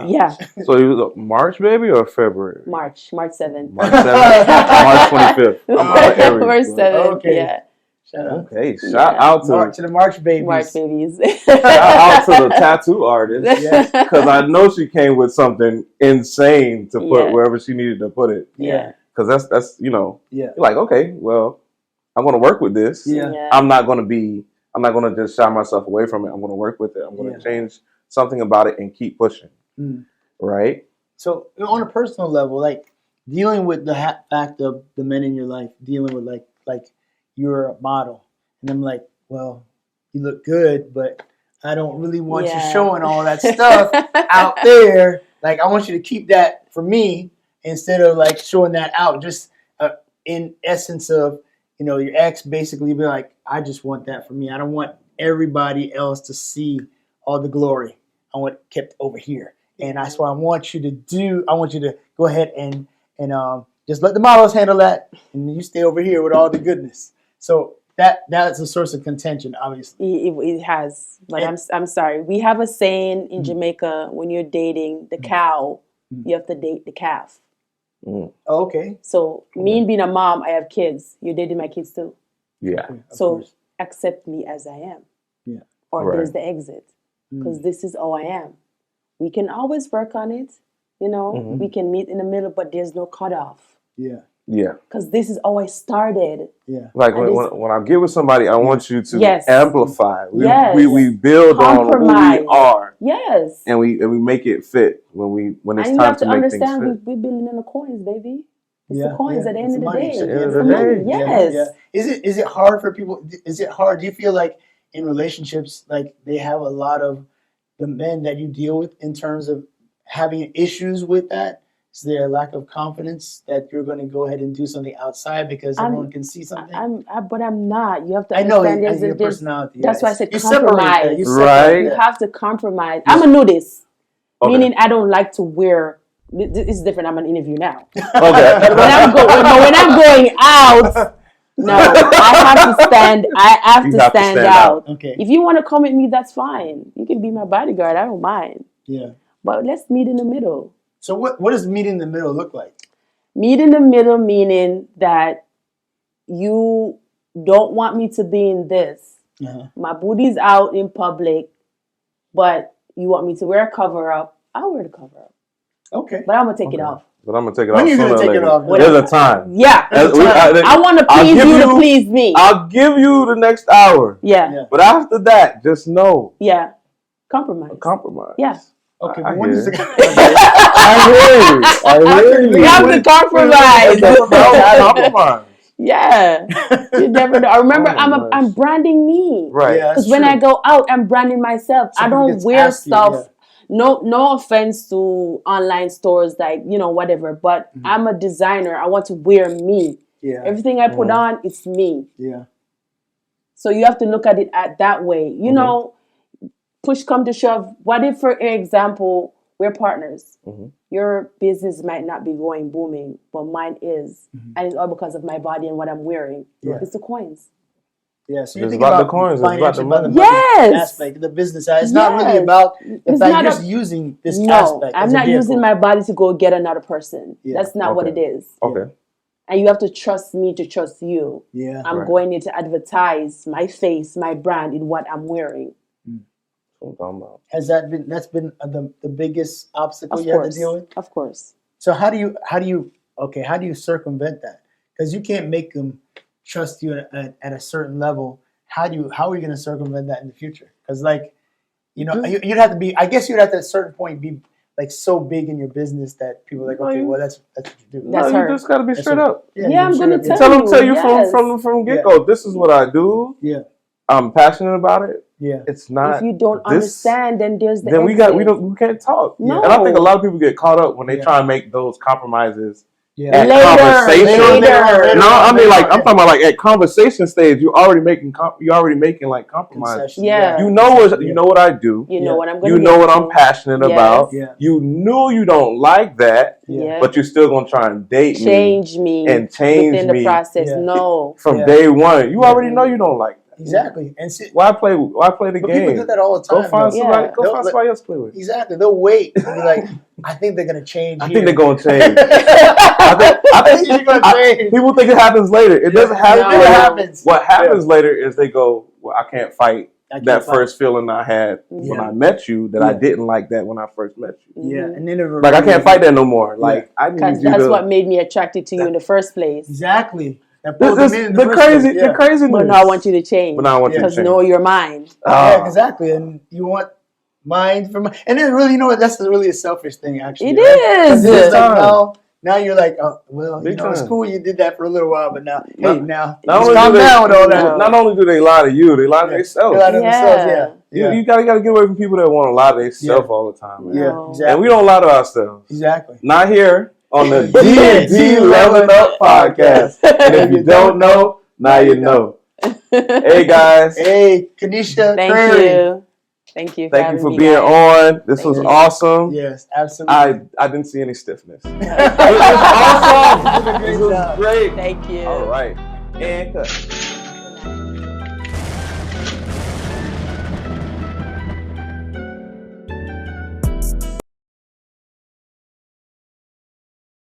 Speaker 3: yeah.
Speaker 4: So you was a March baby or February?
Speaker 3: March 7th.
Speaker 4: March 25th.
Speaker 3: March 7th.
Speaker 2: Okay.
Speaker 3: Yeah.
Speaker 2: Shout out.
Speaker 4: Okay. Shout out
Speaker 2: to the March babies.
Speaker 3: March babies.
Speaker 4: Shout out to the tattoo artist.
Speaker 2: Yes.
Speaker 4: Because I know she came with something insane to put wherever she needed to put it.
Speaker 3: Yeah.
Speaker 4: Because that's
Speaker 2: Yeah.
Speaker 4: you're like, okay, well, I'm going to work with this.
Speaker 2: Yeah.
Speaker 4: I'm not going to just shy myself away from it. I'm going to work with it. I'm going to change something about it and keep pushing. Right?
Speaker 2: So on a personal level, like dealing with the fact of the men in your life, dealing with like you're a model, and I'm like, well, you look good, but I don't really want you showing all that stuff out there. Like I want you to keep that for me instead of like showing that out. Just in essence of, your ex basically be like, I just want that for me. I don't want everybody else to see all the glory. I want it kept over here. And that's what I want you to do. I want you to go ahead and just let the models handle that, and you stay over here with all the goodness. So that's a source of contention, obviously.
Speaker 3: It has, but I'm sorry. We have a saying in Jamaica: when you're dating the cow, you have to date the calf.
Speaker 4: Mm.
Speaker 2: Oh, okay.
Speaker 3: So me being a mom, I have kids. You're dating my kids too.
Speaker 4: Yeah.
Speaker 2: Of
Speaker 3: So
Speaker 2: course.
Speaker 3: accept me as I am.
Speaker 2: Yeah.
Speaker 3: Or
Speaker 4: Right.
Speaker 3: there's the exit. Because this is how I am. We can always work on it. You know, we can meet in the middle, but there's no cutoff.
Speaker 2: Yeah.
Speaker 4: Yeah.
Speaker 3: Because this is how I started.
Speaker 2: Yeah.
Speaker 4: Like
Speaker 3: And
Speaker 4: when I get with somebody, I want you to
Speaker 3: Yes.
Speaker 4: amplify.
Speaker 3: Yes.
Speaker 4: We build on who
Speaker 3: Compromise.
Speaker 4: we are,
Speaker 3: Yes.
Speaker 4: and we make it fit when it's
Speaker 3: And you
Speaker 4: time
Speaker 3: have to
Speaker 4: make things
Speaker 3: understand
Speaker 4: fit.
Speaker 3: we're building on the coins, baby. It's
Speaker 2: Yeah,
Speaker 3: the coins at the end
Speaker 2: it's
Speaker 3: of the
Speaker 2: money.
Speaker 3: day.
Speaker 2: It's at the
Speaker 4: end
Speaker 3: It's
Speaker 4: of
Speaker 3: the
Speaker 4: the
Speaker 3: money.
Speaker 4: day.
Speaker 3: Yes.
Speaker 2: Yeah. Is it hard for people? Is it hard? Do you feel like in relationships, like they have a lot of the men that you deal with in terms of having issues with that? Is there a lack of confidence that you're going to go ahead and do something outside because everyone can see something?
Speaker 3: But I'm not. You have to
Speaker 2: I know
Speaker 3: understand
Speaker 2: your personality.
Speaker 3: that's why I said
Speaker 2: you
Speaker 3: compromise.
Speaker 2: separate that. You
Speaker 4: Right.
Speaker 2: separate
Speaker 3: You
Speaker 2: that.
Speaker 3: have to compromise. I'm a nudist.
Speaker 4: Okay.
Speaker 3: Meaning I don't like to wear. It's different. I'm an interview now.
Speaker 4: Okay.
Speaker 3: When I'm going out, no, I have to stand. I have
Speaker 4: You
Speaker 3: to
Speaker 4: have to
Speaker 3: stand
Speaker 4: stand
Speaker 3: out.
Speaker 2: Okay.
Speaker 3: If you want to come with me, that's fine. You can be my bodyguard. I don't mind.
Speaker 2: Yeah.
Speaker 3: But let's meet in the middle.
Speaker 2: So what does meeting in the middle look like?
Speaker 3: Meet in the middle meaning that you don't want me to be in this.
Speaker 2: Uh-huh.
Speaker 3: My booty's out in public, but you want me to wear a cover up. I'll wear the cover up.
Speaker 2: Okay.
Speaker 3: But I'm going to take it off.
Speaker 4: But I'm gonna take it
Speaker 2: When
Speaker 4: off.
Speaker 2: are you
Speaker 4: sooner
Speaker 2: gonna
Speaker 4: or
Speaker 2: take it
Speaker 4: later.
Speaker 2: off?
Speaker 4: There's a time.
Speaker 3: Yeah. I want to
Speaker 4: I'll
Speaker 3: please
Speaker 4: give
Speaker 3: you to
Speaker 4: you-
Speaker 3: please me.
Speaker 4: I'll give you the next hour.
Speaker 3: Yeah.
Speaker 4: But after that, just know
Speaker 3: Yeah. Compromise.
Speaker 4: compromise.
Speaker 3: Yeah.
Speaker 2: Okay.
Speaker 4: I
Speaker 2: But when
Speaker 4: hear
Speaker 2: is
Speaker 4: you.
Speaker 2: the
Speaker 4: I hear you.
Speaker 3: You have to compromise.
Speaker 4: Compromise.
Speaker 3: Yeah. You never know. I remember
Speaker 4: Oh my gosh.
Speaker 3: I'm branding me.
Speaker 4: Right.
Speaker 2: Yeah,
Speaker 3: Because
Speaker 2: that's
Speaker 3: when
Speaker 2: true.
Speaker 3: I go out, I'm branding myself. I
Speaker 2: Someone
Speaker 3: don't
Speaker 2: gets
Speaker 3: wear
Speaker 2: asked you,
Speaker 3: stuff. No offense to online stores, like, whatever. But I'm a designer. I want to wear me.
Speaker 2: Yeah.
Speaker 3: Everything I put on, it's me.
Speaker 2: Yeah.
Speaker 3: So you have to look at it that way. You know, push come to shove. What if, for example, we're partners? Your business might not be going booming, but mine is. And it's all because of my body and what I'm wearing.
Speaker 2: Yeah.
Speaker 3: It's the coins.
Speaker 2: Yeah, so you're
Speaker 4: It's
Speaker 2: thinking
Speaker 4: about
Speaker 2: about
Speaker 4: the coins, it's about
Speaker 2: financial,
Speaker 4: the money.
Speaker 2: money
Speaker 3: Yes.
Speaker 2: aspect, the business side. It's not really
Speaker 3: Yes.
Speaker 2: about the
Speaker 3: It's
Speaker 2: fact
Speaker 3: not
Speaker 2: you're
Speaker 3: a-
Speaker 2: just using this
Speaker 3: No,
Speaker 2: aspect.
Speaker 3: I'm
Speaker 2: as a
Speaker 3: not
Speaker 2: vehicle.
Speaker 3: using my body to go get another person.
Speaker 2: Yeah.
Speaker 3: That's not what it
Speaker 4: Okay.
Speaker 3: is.
Speaker 4: Okay.
Speaker 3: And you have to trust me to trust you.
Speaker 2: Yeah.
Speaker 3: I'm
Speaker 4: Right.
Speaker 3: going in to advertise my face, my brand in what I'm wearing.
Speaker 4: That's what I'm talking about.
Speaker 2: Has that's been the biggest obstacle
Speaker 3: Of
Speaker 2: you have to
Speaker 3: course.
Speaker 2: deal with?
Speaker 3: Of course.
Speaker 2: So how do you circumvent that? Because you can't make them trust you at a certain level. How are you going to circumvent that in the future? Because you'd have to be. I guess you'd have to at a certain point be like so big in your business that people are like, okay, well that's what you do.
Speaker 3: That's
Speaker 4: no,
Speaker 3: her.
Speaker 4: you just gotta be straight up.
Speaker 3: Yeah, I'm gonna tell
Speaker 4: Tell you
Speaker 3: yes.
Speaker 4: from get go. This is what I do.
Speaker 2: Yeah.
Speaker 4: I'm passionate about it.
Speaker 2: Yeah.
Speaker 4: It's not.
Speaker 3: If you don't
Speaker 4: this,
Speaker 3: understand, then there's the
Speaker 4: then we
Speaker 3: exit.
Speaker 4: can't talk.
Speaker 3: No.
Speaker 4: And I think a lot of people get caught up when they
Speaker 2: Yeah.
Speaker 4: try and make those compromises.
Speaker 2: Yeah.
Speaker 4: At
Speaker 3: Later.
Speaker 4: conversation.
Speaker 3: Later.
Speaker 4: No, I mean like I'm talking about like at conversation stage. You're already making like compromises.
Speaker 2: Concessions.
Speaker 3: Yeah.
Speaker 4: You know what I do.
Speaker 3: You know what I'm gonna
Speaker 4: You know
Speaker 3: get
Speaker 4: what I'm
Speaker 3: to.
Speaker 4: passionate
Speaker 3: Yes.
Speaker 4: about.
Speaker 2: Yeah.
Speaker 4: You knew you don't like that,
Speaker 3: Yeah.
Speaker 4: but you're still gonna try and date
Speaker 3: Change me
Speaker 4: and change
Speaker 3: within the
Speaker 4: me
Speaker 3: process.
Speaker 2: Yeah.
Speaker 3: No.
Speaker 4: from
Speaker 2: Yeah.
Speaker 4: day one. You already know you don't like that.
Speaker 2: Exactly. And see,
Speaker 4: Why play the
Speaker 2: but
Speaker 4: game?
Speaker 2: people do that all the time.
Speaker 4: Go find
Speaker 2: though.
Speaker 4: somebody.
Speaker 3: Yeah.
Speaker 4: Go find somebody else to play with.
Speaker 2: Exactly. They'll wait and be like, I think they're gonna change.
Speaker 4: I
Speaker 2: here.
Speaker 4: think they're gonna change.
Speaker 2: I think you're gonna change.
Speaker 4: People think it happens later. It doesn't happen.
Speaker 3: No.
Speaker 2: It
Speaker 4: later.
Speaker 2: happens.
Speaker 4: What happens later is they go, "Well, I can't fight
Speaker 2: I can't
Speaker 4: that
Speaker 2: fight.
Speaker 4: first feeling I had when
Speaker 2: Yeah.
Speaker 4: I met you. That I
Speaker 2: Yeah.
Speaker 4: didn't like that when I first met you.
Speaker 2: Yeah, and then it
Speaker 4: Like I can't fight that no more. Like I
Speaker 3: Because
Speaker 4: need you
Speaker 3: that's
Speaker 4: to."
Speaker 3: what made me attracted to you in the first place.
Speaker 2: Exactly. That
Speaker 4: This
Speaker 2: pulled them
Speaker 4: is
Speaker 2: in
Speaker 4: the
Speaker 2: first
Speaker 4: crazy,
Speaker 2: place. Yeah.
Speaker 4: the craziness.
Speaker 3: But now I want you to change.
Speaker 4: But now I want you to
Speaker 3: Because
Speaker 4: change.
Speaker 3: no, you're mine.
Speaker 2: Yeah, exactly. And you want mine from mine. And then really, that's really a selfish thing, actually.
Speaker 3: It
Speaker 2: right? 'Cause
Speaker 3: is.
Speaker 2: it's like,
Speaker 4: Time.
Speaker 2: now you're like, oh, well,
Speaker 4: Big
Speaker 2: it's
Speaker 4: time.
Speaker 2: cool you did that for a little while, but now,
Speaker 4: Not-
Speaker 2: hey, now,
Speaker 4: Not
Speaker 2: just
Speaker 4: only,
Speaker 2: calm
Speaker 4: do they,
Speaker 2: down with all that.
Speaker 4: not only do they lie to you, they lie to
Speaker 2: Yeah.
Speaker 4: themselves.
Speaker 2: They lie to themselves,
Speaker 3: Yeah.
Speaker 2: yeah.
Speaker 4: You gotta get away from people that want to lie to themselves
Speaker 2: Yeah.
Speaker 4: all the time. Man.
Speaker 2: Yeah,
Speaker 3: No.
Speaker 2: exactly.
Speaker 4: And we don't lie to ourselves.
Speaker 2: Exactly.
Speaker 4: Not here on the
Speaker 2: Yeah.
Speaker 4: D&D Level Up Podcast. And if you don't know, now you know. Hey guys,
Speaker 2: Hey, Keniesha
Speaker 3: Thank
Speaker 2: Creary.
Speaker 3: you. Thank you.
Speaker 4: thank you for
Speaker 3: having me,
Speaker 4: being
Speaker 3: guys.
Speaker 4: on. This
Speaker 3: Thank
Speaker 4: was
Speaker 3: you.
Speaker 4: awesome.
Speaker 2: Yes, absolutely.
Speaker 4: I didn't see any stiffness. It
Speaker 2: It
Speaker 4: was awesome.
Speaker 2: You did a great
Speaker 4: This was
Speaker 2: job.
Speaker 4: great.
Speaker 3: Thank you.
Speaker 4: All right. And cut.